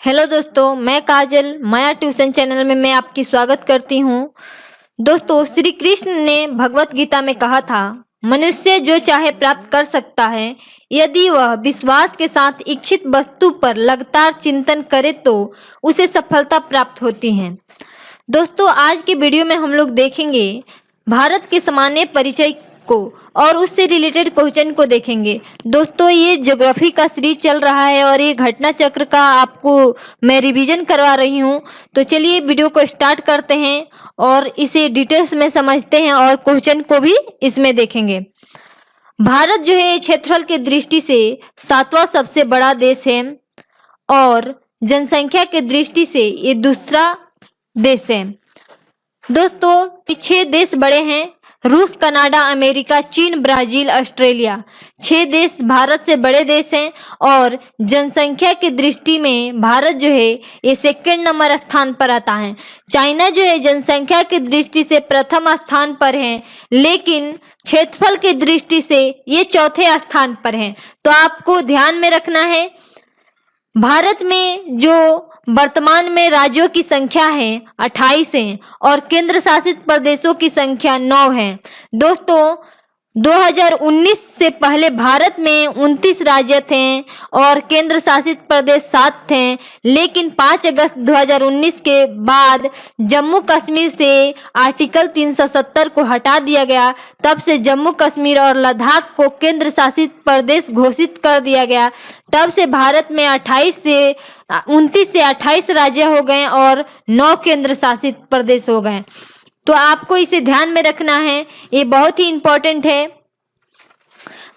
Hello दोस्तों, मैं काजल माया tuition channel में मैं आपकी स्वागत करती हूँ। दोस्तों, श्री कृष्ण ने भगवत गीता में कहा था, मनुष्य जो चाहे प्राप्त कर सकता है यदि वह विश्वास के साथ इच्छित वस्तु पर लगातार चिंतन करे तो उसे सफलता प्राप्त होती है। दोस्तों, आज की वीडियो में हम लोग देखेंगे भारत के सामान्य परिचय को और उससे रिलेटेड क्वेश्चन को देखेंगे। दोस्तों, ये ज्योग्राफी का सीरीज चल रहा है और ये घटना चक्र का आपको मैं रिवीजन करवा रही हूँ। तो चलिए वीडियो को स्टार्ट करते हैं और इसे डिटेल्स में समझते हैं और क्वेश्चन को भी इसमें देखेंगे। भारत जो है क्षेत्रफल की दृष्टि से 7वां सबसे बड़ा देश है और जनसंख्या की दृष्टि से ये दूसरा देश है। दोस्तों, 6 देश बड़े हैं, रूस, कनाडा, अमेरिका, चीन, ब्राजील, ऑस्ट्रेलिया। 6 देश भारत से बड़े देश हैं और जनसंख्या की दृष्टि में भारत जो है ये सेकंड नंबर स्थान पर आता है। चाइना जो है जनसंख्या की दृष्टि से प्रथम स्थान पर है, लेकिन क्षेत्रफल की दृष्टि से ये चौथे स्थान पर है। तो आपको ध्यान में रखना है, भारत में जो वर्तमान में राज्यों की संख्या है 28 है और केंद्र शासित प्रदेशों की संख्या 9 है। दोस्तों, 2019 से पहले भारत में 29 राज्य थे और केंद्र शासित प्रदेश 7 थे, लेकिन 5 अगस्त 2019 के बाद जम्मू कश्मीर से आर्टिकल 370 को हटा दिया गया। तब से जम्मू कश्मीर और लद्दाख को केंद्र शासित प्रदेश घोषित कर दिया गया। तब से भारत में 29 से 28 राज्य हो गए और 9 केंद्र शासित प्रदेश हो गए। तो आपको इसे ध्यान में रखना है, ये बहुत ही इंपॉर्टेंट है।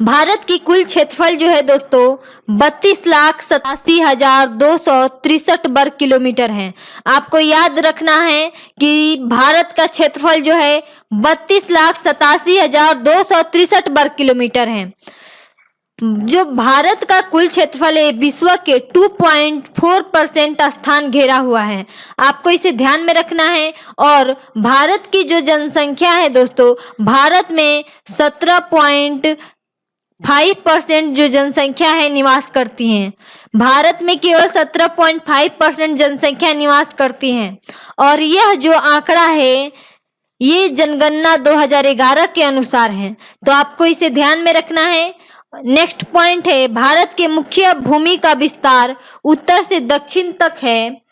भारत की कुल क्षेत्रफल जो है दोस्तों 32,87,263 वर्ग किलोमीटर है। आपको याद रखना है कि भारत का क्षेत्रफल जो है 32,87,263 वर्ग किलोमीटर है। जो भारत का कुल क्षेत्रफल है विश्व के 2.4% स्थान घेरा हुआ है। आपको इसे ध्यान में रखना है। और भारत की जो जनसंख्या है दोस्तों, भारत में 17.5% जो जनसंख्या है निवास करती हैं। भारत में केवल 17.5% जनसंख्या निवास करती हैं और यह जो आंकड़ा है ये जनगणना 2011 के अनुसार है। तो आपको इसे ध्यान में रखना है। नेक्स्ट पॉइंट है, भारत के मुख्य भूमि का विस्तार उत्तर से दक्षिण तक है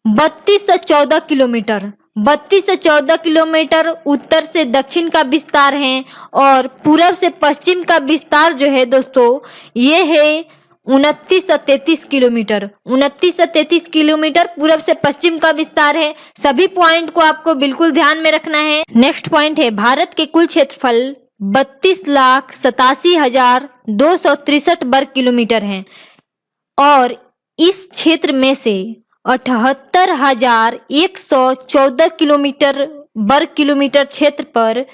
32 से 14 किलोमीटर। 32 से 14 किलोमीटर उत्तर से दक्षिण का विस्तार है और पूरब से पश्चिम का विस्तार जो है दोस्तों ये है 29 से 33 किलोमीटर। 29 से 33 किलोमीटर पूरब से पश्चिम का विस्तार है। सभी पॉइंट को आपको बिल्कुल ध्यान में रखना है। नेक्स्ट पॉइंट है, भारत के कुल क्षेत्रफल 32,87,263 वर्ग किलोमीटर है और इस क्षेत्र में से 78,114 किलोमीटर वर्ग किलोमीटर क्षेत्र पर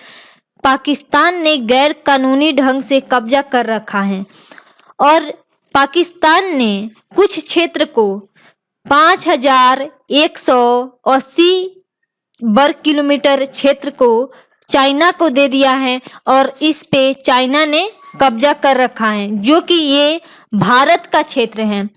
पाकिस्तान ने गैर कानूनी ढंग से कब्जा कर रखा है और पाकिस्तान ने कुछ क्षेत्र को 5,180 वर्ग किलोमीटर क्षेत्र को चाइना को दे दिया है और इस पे चाइना ने कब्जा कर रखा है, जो कि ये भारत का क्षेत्र है।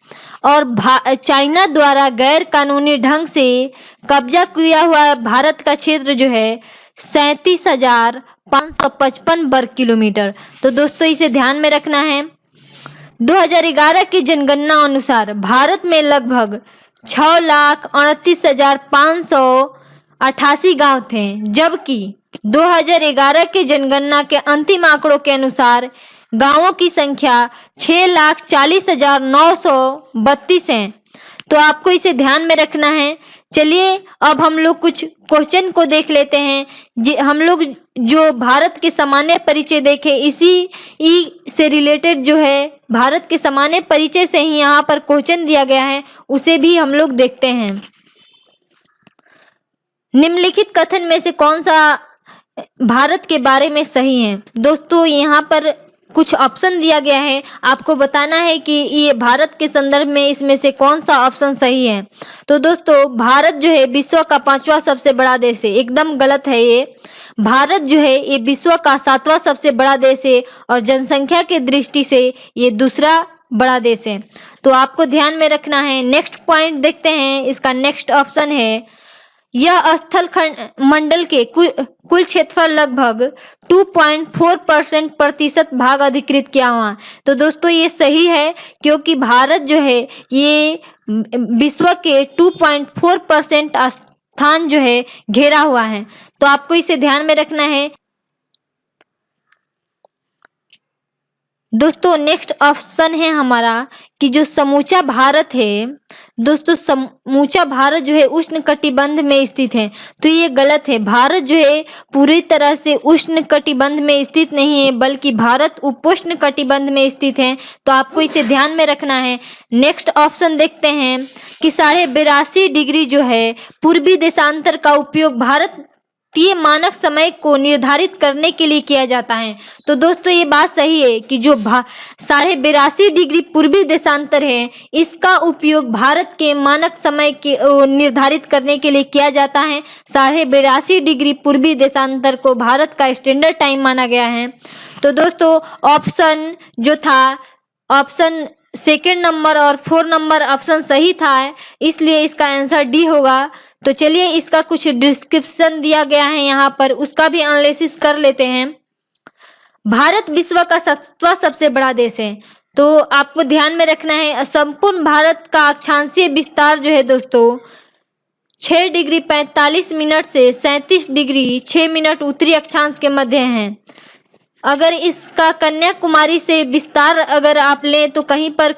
और चाइना द्वारा गैर कानूनी ढंग से कब्जा किया हुआ भारत का क्षेत्र जो है 37,555 वर्ग किलोमीटर। तो दोस्तों इसे ध्यान में रखना है। 2011 की जनगणना अनुसार भारत में लगभग 6,29,588 गांव थे, जबकि 2011 के जनगणना के अंतिम आंकड़ों के अनुसार गांवों की संख्या 6,40,932 है। तो आपको इसे ध्यान में रखना है। चलिए अब हम लोग कुछ क्वेश्चन को देख लेते हैं। हम लोग जो भारत के सामान्य परिचय देखे इसी से रिलेटेड जो है भारत के सामान्य परिचय से ही यहाँ पर क्वेश्चन दिया गया है, उसे भी हम लोग देखते हैं। निम्नलिखित कथन में से कौन सा भारत के बारे में सही है? दोस्तों, यहाँ पर कुछ ऑप्शन दिया गया है, आपको बताना है कि ये भारत के संदर्भ में इसमें से कौन सा ऑप्शन सही है। तो दोस्तों, भारत जो है विश्व का 5वां सबसे बड़ा देश है, एकदम गलत है ये। भारत जो है ये विश्व का 7वां सबसे बड़ा देश है और जनसंख्या की दृष्टि से ये दूसरा बड़ा देश है। तो आपको ध्यान में रखना है। नेक्स्ट पॉइंट देखते हैं, इसका नेक्स्ट ऑप्शन है, यह स्थल मंडल के कुल क्षेत्रफल लगभग 2.4% प्रतिशत भाग अधिकृत किया हुआ। तो दोस्तों ये सही है, क्योंकि भारत जो है ये विश्व के 2.4% स्थान जो है घेरा हुआ है। तो आपको इसे ध्यान में रखना है। दोस्तों नेक्स्ट ऑप्शन है हमारा कि जो समूचा भारत है, दोस्तों समूचा भारत जो है उष्ण कटिबंध में स्थित है। तो ये गलत है। भारत जो है पूरी तरह से उष्ण कटिबंध में स्थित नहीं है, बल्कि भारत उपोष्ण कटिबंध में स्थित है। तो आपको इसे ध्यान में रखना है। नेक्स्ट ऑप्शन देखते हैं कि 82.5 डिग्री जो है पूर्वी देशांतर का उपयोग भारतीय मानक समय को निर्धारित करने के लिए किया जाता है। तो दोस्तों ये बात सही है कि जो 82.5 डिग्री पूर्वी देशांतर है, इसका उपयोग भारत के मानक समय के निर्धारित करने के लिए किया जाता है। 82.5 डिग्री पूर्वी देशांतर को भारत का स्टैंडर्ड टाइम माना गया है। तो दोस्तों ऑप्शन जो था, ऑप्शन सेकेंड नंबर और 4 नंबर ऑप्शन सही था, इसलिए इसका आंसर डी होगा। तो चलिए इसका कुछ डिस्क्रिप्शन दिया गया है यहाँ पर, उसका भी एनालिसिस कर लेते हैं। भारत विश्व का 7वां सबसे बड़ा देश है। तो आपको ध्यान में रखना है, संपूर्ण भारत का अक्षांशीय विस्तार जो है दोस्तों 6 डिग्री 45 मिनट से 37 डिग्री 6 मिनट उत्तरी अक्षांश के मध्य है। अगर इसका कन्याकुमारी से विस्तार अगर आप लें तो कहीं पर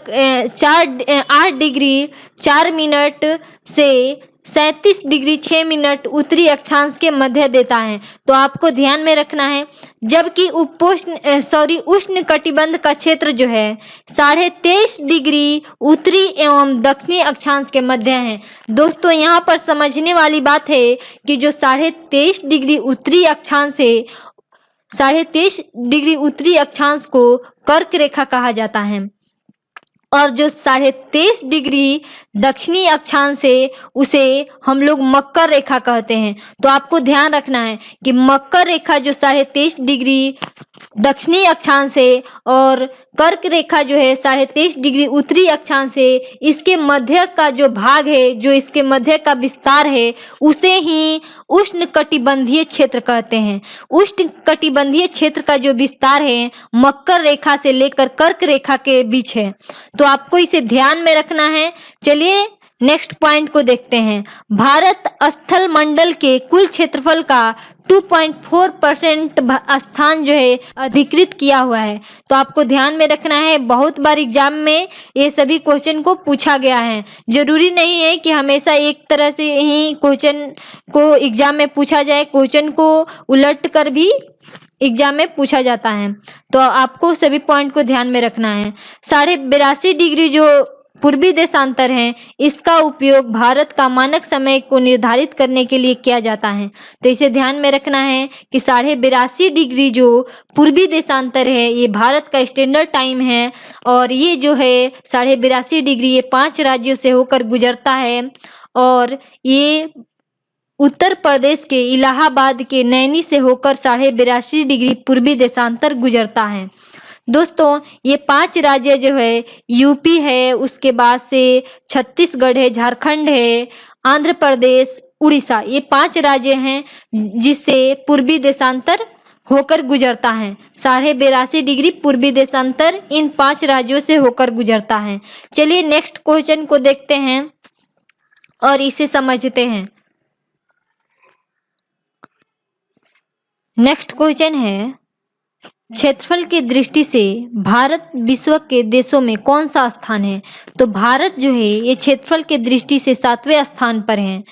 8 डिग्री 4 मिनट से 37 डिग्री 6 मिनट उत्तरी अक्षांश के मध्य देता है। तो आपको ध्यान में रखना है। जबकि उष्ण कटिबंध का क्षेत्र जो है 23.5 डिग्री उत्तरी एवं दक्षिणी अक्षांश के मध्य है। दोस्तों यहाँ पर समझने वाली बात है कि जो 23.5 डिग्री उत्तरी अक्षांश है, 23.5 डिग्री उत्तरी अक्षांश को कर्क रेखा कहा जाता है, और जो 23.5 डिग्री दक्षिणी अक्षांश है उसे हम लोग मकर रेखा कहते हैं। तो आपको ध्यान रखना है कि मकर रेखा जो 23.5 डिग्री दक्षिणी अक्षांश है और कर्क रेखा जो है 23.5 डिग्री उत्तरी अक्षांश है, इसके मध्य का जो भाग है, जो इसके मध्य का विस्तार है, उसे ही उष्ण कटिबंधीय क्षेत्र कहते हैं। उष्ण कटिबंधीय क्षेत्र का जो विस्तार है मकर रेखा से लेकर कर्क रेखा के बीच है। तो आपको इसे ध्यान में रखना है। चलिए नेक्स्ट पॉइंट को देखते हैं। भारत स्थल मंडल के कुल क्षेत्रफल का 2.4% स्थान जो है अधिकृत किया हुआ है। तो आपको ध्यान में रखना है। बहुत बार एग्जाम में ये सभी क्वेश्चन को पूछा गया है। जरूरी नहीं है कि हमेशा एक तरह से ही क्वेश्चन को एग्जाम में पूछा जाए, क्वेश्चन को उलट कर भी एग्जाम में पूछा जाता है। तो आपको सभी पॉइंट को ध्यान में रखना है। 82.5 डिग्री जो पूर्वी देशांतर है, इसका उपयोग भारत का मानक समय को निर्धारित करने के लिए किया जाता है। तो इसे ध्यान में रखना है कि 82.5 डिग्री जो पूर्वी देशांतर है ये भारत का स्टैंडर्ड टाइम है, और ये जो है 82.5 डिग्री ये 5 राज्यों से होकर गुजरता है, और ये उत्तर प्रदेश के इलाहाबाद के नैनी से होकर 82.5 डिग्री पूर्वी देशांतर गुजरता है। दोस्तों ये 5 राज्य जो है यूपी है, उसके बाद से छत्तीसगढ़ है, झारखंड है, आंध्र प्रदेश, उड़ीसा, ये 5 राज्य हैं जिससे पूर्वी देशांतर होकर गुजरता है। 82.5 डिग्री पूर्वी देशांतर इन 5 राज्यों से होकर गुजरता है। चलिए नेक्स्ट क्वेश्चन को देखते हैं और इसे समझते हैं। नेक्स्ट क्वेश्चन है, क्षेत्रफल की दृष्टि से भारत विश्व के देशों में कौन सा स्थान है? तो भारत जो है ये क्षेत्रफल के दृष्टि से 7वें स्थान पर है,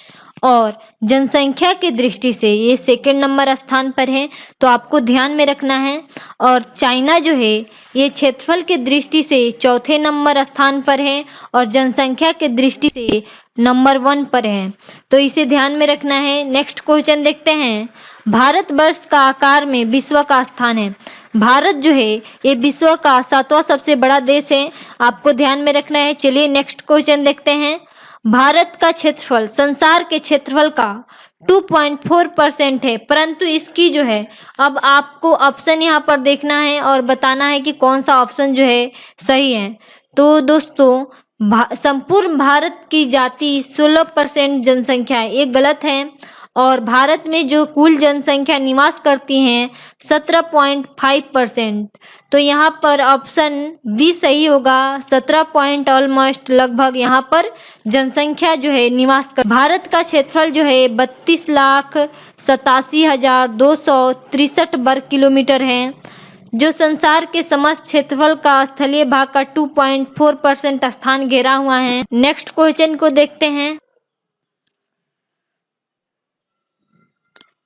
और जनसंख्या की दृष्टि से ये सेकंड नंबर स्थान पर है। तो आपको ध्यान में रखना है। और चाइना जो है ये क्षेत्रफल की दृष्टि से 4थे नंबर स्थान पर है, और जनसंख्या की दृष्टि से नंबर 1 पर है। तो इसे ध्यान में रखना है। नेक्स्ट क्वेश्चन देखते हैं। भारतवर्ष का आकार में विश्व का स्थान है। भारत जो है ये विश्व का 7वां सबसे बड़ा देश है, आपको ध्यान में रखना है। चलिए नेक्स्ट क्वेश्चन देखते हैं। भारत का क्षेत्रफल संसार के क्षेत्रफल का 2.4% है, परंतु इसकी जो है अब आपको ऑप्शन यहाँ पर देखना है और बताना है कि कौन सा ऑप्शन जो है सही है। तो दोस्तों संपूर्ण भारत की जाति 16% जनसंख्या है, ये गलत है। और भारत में जो कुल जनसंख्या निवास करती हैं 17.5%। तो यहाँ पर ऑप्शन बी सही होगा। 17 पॉइंट ऑलमोस्ट लगभग यहाँ पर जनसंख्या जो है निवास कर। भारत का क्षेत्रफल जो है 32,87,263 वर्ग किलोमीटर है, जो संसार के समस्त क्षेत्रफल का स्थलीय भाग का 2.4% स्थान घेरा हुआ है। नेक्स्ट क्वेश्चन को देखते हैं।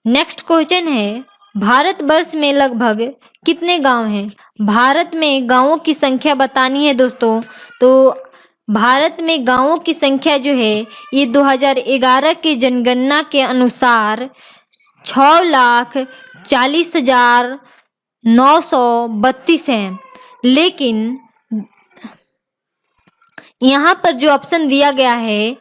नेक्स्ट क्वेश्चन है, भारतवर्ष में लगभग कितने गांव हैं? भारत में गांवों की संख्या बतानी है दोस्तों। तो भारत में गांवों की संख्या जो है ये 2011 की जनगणना के अनुसार 6,40,932 है। लेकिन यहाँ पर जो ऑप्शन दिया गया है,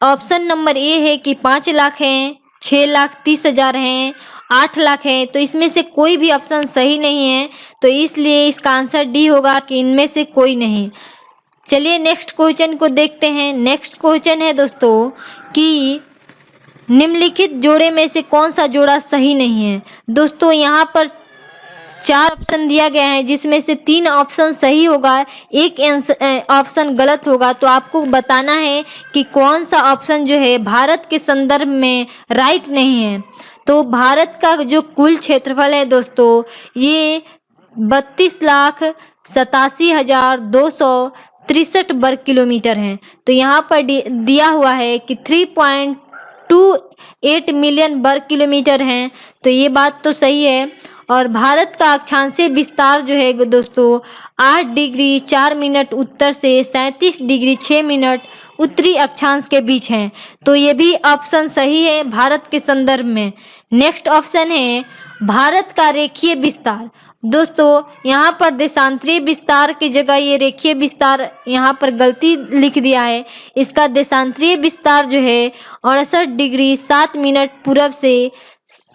ऑप्शन नंबर ए है कि 5 लाख हैं, 6,30,000 हैं, 8 लाख हैं। तो इसमें से कोई भी ऑप्शन सही नहीं है, तो इसलिए इसका आंसर डी होगा कि इनमें से कोई नहीं। चलिए नेक्स्ट क्वेश्चन को देखते हैं। नेक्स्ट क्वेश्चन है दोस्तों कि निम्नलिखित जोड़े में से कौन सा जोड़ा सही नहीं है? दोस्तों यहाँ पर 4 ऑप्शन दिया गया है, जिसमें से 3 ऑप्शन सही होगा, एक ऑप्शन गलत होगा। तो आपको बताना है कि कौन सा ऑप्शन जो है भारत के संदर्भ में राइट नहीं है। तो भारत का जो कुल क्षेत्रफल है दोस्तों ये 32,87,263 वर्ग किलोमीटर है। तो यहाँ पर दिया हुआ है कि 3.28 मिलियन वर्ग किलोमीटर हैं। तो ये बात तो सही है। और भारत का अक्षांशीय विस्तार जो है दोस्तों 8 डिग्री 4 मिनट उत्तर से 37 डिग्री 6 मिनट उत्तरी अक्षांश के बीच है। तो ये भी ऑप्शन सही है भारत के संदर्भ में। नेक्स्ट ऑप्शन है भारत का रेखीय विस्तार। दोस्तों यहाँ पर देशांतरीय विस्तार की जगह ये रेखीय विस्तार यहाँ पर गलती लिख दिया है। इसका देशांतरीय विस्तार जो है 68 डिग्री 7 मिनट पूर्व से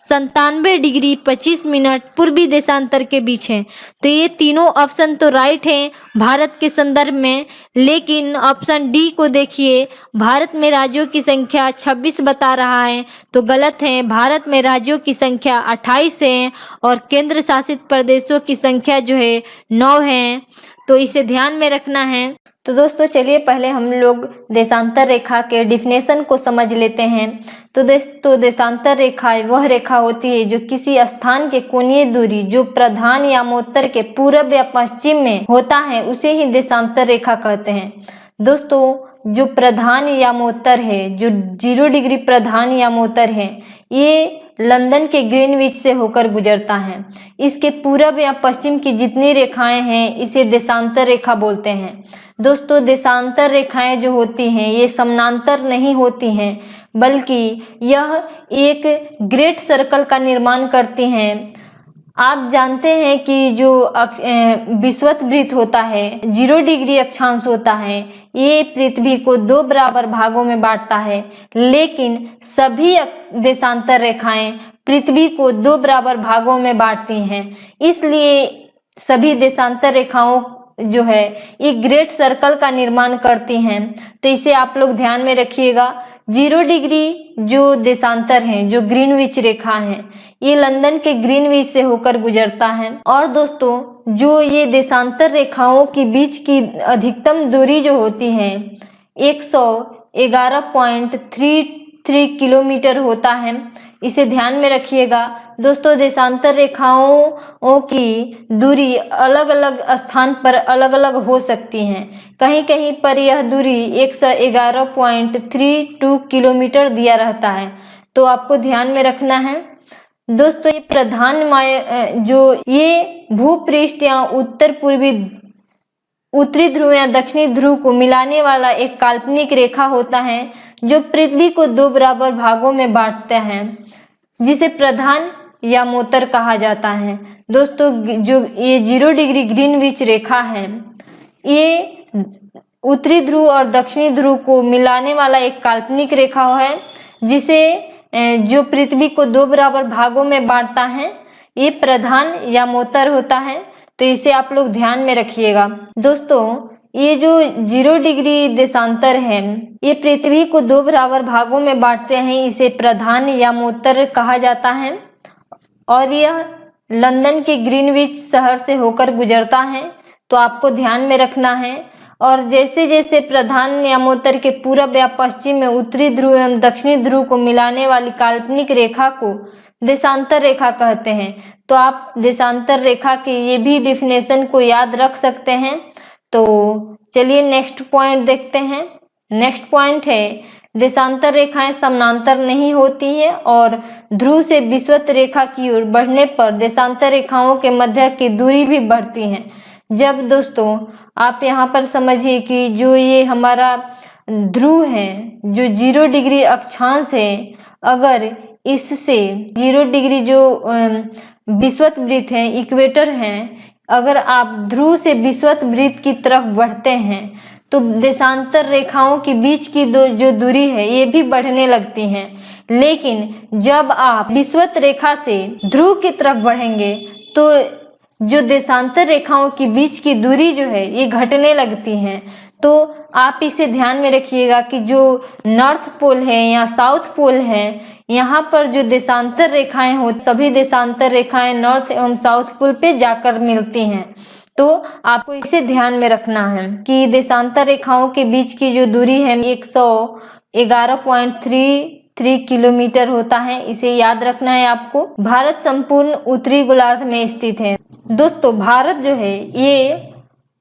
97 डिग्री 25 मिनट पूर्वी देशांतर के बीच है। तो ये तीनों ऑप्शन तो राइट हैं भारत के संदर्भ में। लेकिन ऑप्शन डी को देखिए, भारत में राज्यों की संख्या 26 बता रहा है, तो गलत है। भारत में राज्यों की संख्या 28 है और केंद्र शासित प्रदेशों की संख्या जो है 9 है। तो इसे ध्यान में रखना है। तो दोस्तों चलिए पहले हम लोग देशांतर रेखा के डिफिनेशन को समझ लेते हैं। तो देशांतर रेखा वह रेखा होती है जो किसी स्थान के कोणीय दूरी जो प्रधान यामोत्तर के पूर्व या पश्चिम में होता है उसे ही देशांतर रेखा कहते हैं। दोस्तों जो प्रधान यामोत्तर है, जो 0 डिग्री प्रधान यामोत्तर है, ये लंदन के ग्रीनविच से होकर गुजरता है। इसके पूर्व या पश्चिम की जितनी रेखाएं हैं इसे देशांतर रेखा बोलते हैं। दोस्तों देशांतर रेखाएं जो होती हैं ये समानांतर नहीं होती हैं, बल्कि यह एक ग्रेट सर्कल का निर्माण करती हैं। आप जानते हैं कि जो विषुवत होता है 0 डिग्री अक्षांश होता है, ये पृथ्वी को 2 बराबर भागों में बांटता है। लेकिन सभी देशांतर रेखाएं पृथ्वी को 2 बराबर भागों में बांटती हैं। इसलिए सभी देशांतर रेखाओं जो है ये ग्रेट सर्कल का निर्माण करती हैं। तो इसे आप लोग ध्यान में रखिएगा। 0 डिग्री जो देशांतर है, जो ग्रीनविच रेखा है, ये लंदन के ग्रीनविच से होकर गुजरता है। और दोस्तों जो ये देशांतर रेखाओं के बीच की अधिकतम दूरी जो होती है 111.33 किलोमीटर होता है। इसे ध्यान में रखिएगा। दोस्तों देशांतर रेखाओं की दूरी अलग अलग स्थान पर अलग अलग हो सकती हैं। कहीं कहीं पर यह दूरी 111.32 किलोमीटर दिया रहता है, तो आपको ध्यान में रखना है। दोस्तों ये प्रधान जो ये भूपृष्ठ या उत्तर पूर्वी उत्तरी ध्रुव या दक्षिणी ध्रुव को मिलाने वाला एक काल्पनिक रेखा होता है जो पृथ्वी को 2 बराबर भागों में बांटता है, जिसे प्रधान यामोत्तर कहा जाता है। दोस्तों जो ये 0 डिग्री ग्रीनविच रेखा है, ये उत्तरी ध्रुव और दक्षिणी ध्रुव को मिलाने वाला एक काल्पनिक रेखा है, जिसे जो पृथ्वी को 2 बराबर भागों में बांटता है, ये प्रधान यामोत्तर होता है। तो इसे आप लोग ध्यान में रखिएगा। दोस्तों ये जो 0 डिग्री देशांतर है ये पृथ्वी को 2 बराबर भागों में बांटते हैं। इसे प्रधान यामोत्तर कहा जाता है और यह लंदन के ग्रीनविच शहर से होकर गुजरता है, तो आपको ध्यान में रखना है। और जैसे जैसे प्रधान यामोत्तर के पूरब या पश्चिम में उत्तरी ध्रुव एवं दक्षिणी ध्रुव को मिलाने वाली काल्पनिक रेखा को देशांतर रेखा कहते हैं। तो आप देशांतर रेखा के ये भी डेफिनेशन को याद रख सकते हैं। तो चलिए नेक्स्ट पॉइंट देखते हैं। नेक्स्ट पॉइंट है देशांतर रेखाएं समानांतर नहीं होती हैं और ध्रुव से विषुवत रेखा की ओर बढ़ने पर देशांतर रेखाओं के मध्य की दूरी भी बढ़ती है। जब दोस्तों आप यहाँ पर समझिए कि जो ये हमारा ध्रुव है, जो 0 डिग्री अक्षांश है, अगर इससे 0 डिग्री जो विषुवत वृत्त है, इक्वेटर है, अगर आप ध्रुव से विषुवत वृत्त की तरफ बढ़ते हैं तो देशांतर रेखाओं के बीच की जो दूरी है ये भी बढ़ने लगती हैं। लेकिन जब आप विषुवत रेखा से ध्रुव की तरफ बढ़ेंगे तो जो देशांतर रेखाओं के बीच की दूरी जो है ये घटने लगती हैं। तो आप इसे ध्यान में रखिएगा कि जो नॉर्थ पोल है या साउथ पोल है, यहाँ पर जो देशांतर रेखाएं हो सभी देशांतर रेखाएं नॉर्थ एवं साउथ पोल पे जाकर मिलती हैं। तो आपको इसे ध्यान में रखना है कि देशांतर रेखाओं के बीच की जो दूरी है 111.33 किलोमीटर होता है। इसे याद रखना है आपको। भारत संपूर्ण उत्तरी गोलार्ध में स्थित है। दोस्तों भारत जो है ये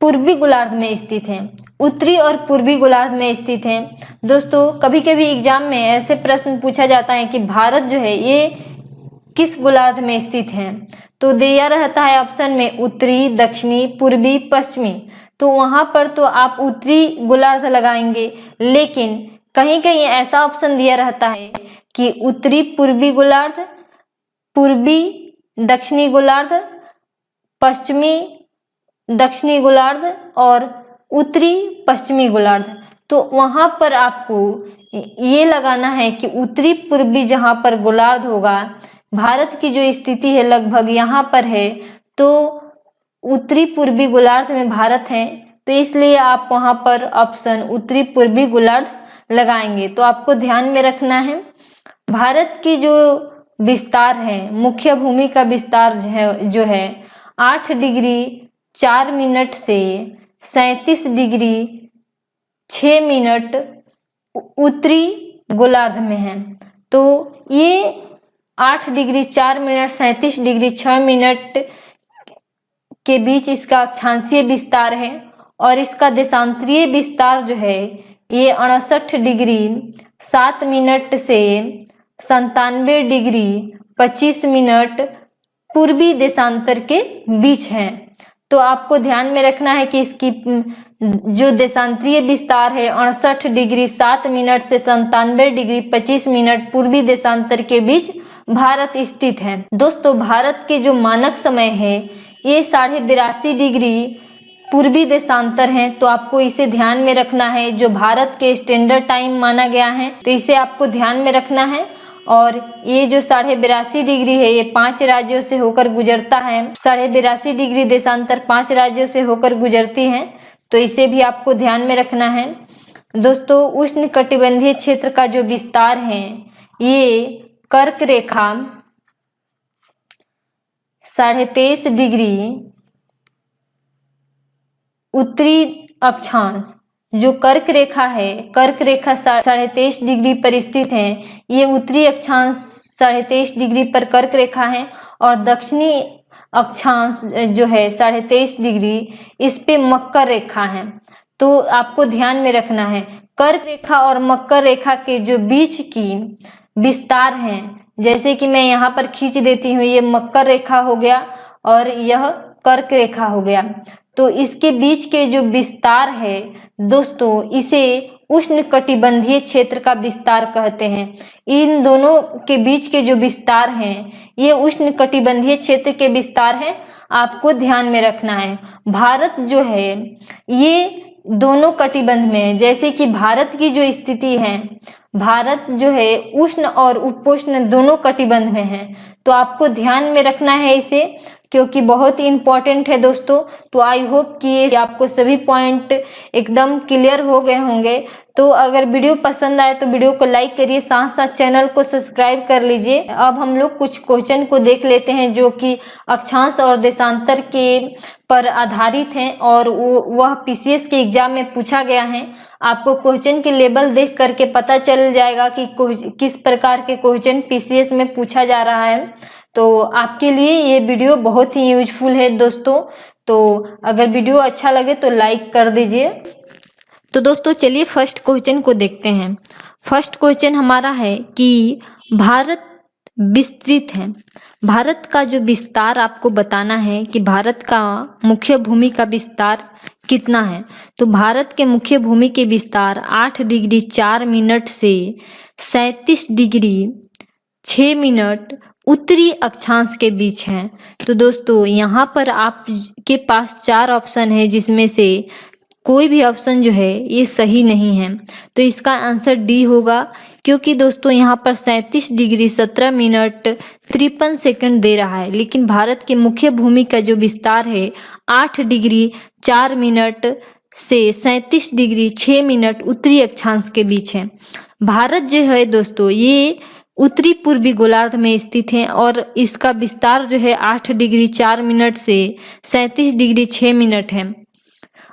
पूर्वी गोलार्ध में स्थित है, उत्तरी और पूर्वी गोलार्ध में स्थित है। दोस्तों कभी कभी एग्जाम में ऐसे प्रश्न पूछा जाता है कि भारत जो है ये किस गोलार्ध में स्थित है, तो दिया रहता है ऑप्शन में उत्तरी, दक्षिणी, पूर्वी, पश्चिमी। तो वहां पर तो आप उत्तरी गोलार्ध लगाएंगे, लेकिन कहीं कहीं ऐसा ऑप्शन दिया रहता है कि उत्तरी पूर्वी गोलार्ध, पूर्वी दक्षिणी गोलार्ध, पश्चिमी दक्षिणी गोलार्ध और उत्तरी पश्चिमी गोलार्ध। तो वहां पर आपको ये लगाना है कि उत्तरी पूर्वी जहां पर गोलार्ध होगा, भारत की जो स्थिति है लगभग यहाँ पर है, तो उत्तरी पूर्वी गोलार्ध में भारत है, तो इसलिए आप वहां पर ऑप्शन उत्तरी पूर्वी गोलार्ध लगाएंगे। तो आपको ध्यान में रखना है भारत की जो विस्तार है, मुख्य भूमि का विस्तार जो है 8 डिग्री 4 मिनट से 37 डिग्री 6 मिनट उत्तरी गोलार्ध में है। तो ये 8 डिग्री 4 मिनट 37 डिग्री 6 मिनट के बीच इसका अक्षांशीय विस्तार है और इसका देशांतरीय विस्तार जो है ये 68 डिग्री 7 मिनट से 97 डिग्री 25 मिनट पूर्वी देशांतर के बीच है। तो आपको ध्यान में रखना है कि इसकी जो देशांतरीय विस्तार है 68 डिग्री 7 मिनट से 97 डिग्री 25 मिनट पूर्वी देशांतर के बीच भारत स्थित है। दोस्तों भारत के जो मानक समय है ये 82.5 डिग्री पूर्वी देशांतर है, तो आपको इसे ध्यान में रखना है। जो भारत के स्टैंडर्ड टाइम माना गया है तो इसे आपको ध्यान में रखना है। और ये जो 82.5 डिग्री है ये 5 राज्यों से होकर गुजरता है। 82.5 डिग्री देशांतर 5 राज्यों से होकर गुजरती है, तो इसे भी आपको ध्यान में रखना है। दोस्तों उष्ण कटिबंधीय क्षेत्र का जो विस्तार है ये कर्क रेखा 23.5 डिग्री उत्तरी अक्षांश, जो कर्क रेखा है, कर्क रेखा 23.5 डिग्री पर स्थित है। ये उत्तरी अक्षांश 23.5 डिग्री पर कर्क रेखा है और दक्षिणी अक्षांश जो है 23.5 डिग्री इस पे मकर रेखा है। तो आपको ध्यान में रखना है कर्क रेखा और मकर रेखा के जो बीच की विस्तार है, जैसे कि मैं यहाँ पर खींच देती हूँ, ये मकर रेखा हो गया और यह कर्क रेखा हो गया। तो इसके बीच के जो विस्तार है दोस्तों इसे उष्ण कटिबंधीय क्षेत्र का विस्तार कहते हैं। इन दोनों के बीच के जो विस्तार हैं ये उष्ण कटिबंधीय क्षेत्र के विस्तार है, आपको ध्यान में रखना है। भारत जो है ये दोनों कटिबंध में है, जैसे कि भारत की जो स्थिति है, भारत जो है उष्ण और उपोष्ण दोनों कटिबंध में है, तो आपको ध्यान में रखना है इसे। क्योंकि बहुत ही इम्पोर्टेंट है दोस्तों। तो आई होप कि ये आपको सभी पॉइंट एकदम क्लियर हो गए होंगे। तो अगर वीडियो पसंद आए तो वीडियो को लाइक करिए, साथ साथ चैनल को सब्सक्राइब कर लीजिए। अब हम लोग कुछ क्वेश्चन को देख लेते हैं जो कि अक्षांश और देशांतर के पर आधारित हैं और वह पीसीएस के एग्जाम में पूछा गया है। आपको क्वेश्चन के लेवल देख करके पता चल जाएगा कि किस प्रकार के क्वेश्चन पीसीएस में पूछा जा रहा है। तो आपके लिए ये वीडियो बहुत ही यूजफुल है दोस्तों। तो अगर वीडियो अच्छा लगे तो लाइक कर दीजिए। तो दोस्तों चलिए फर्स्ट क्वेश्चन को देखते हैं। फर्स्ट क्वेश्चन हमारा है कि भारत विस्तृत है। भारत का जो विस्तार आपको बताना है कि भारत का मुख्य भूमि का विस्तार कितना है। तो भारत के मुख्य भूमि के विस्तार 8 डिग्री 4 मिनट से 37 डिग्री 6 मिनट उत्तरी अक्षांश के बीच है। तो दोस्तों यहाँ पर आपके पास 4 ऑप्शन है जिसमें से कोई भी ऑप्शन जो है ये सही नहीं है। तो इसका आंसर डी होगा, क्योंकि दोस्तों यहाँ पर 37 डिग्री 17 मिनट 53 सेकंड दे रहा है, लेकिन भारत के मुख्य भूमि का जो विस्तार है 8 डिग्री 4 मिनट से 37 डिग्री 6 मिनट उत्तरी अक्षांश के बीच है। भारत जो है दोस्तों ये उत्तरी पूर्वी गोलार्ध में स्थित है और इसका विस्तार जो है 8 डिग्री 4 मिनट से 37 डिग्री 6 मिनट है।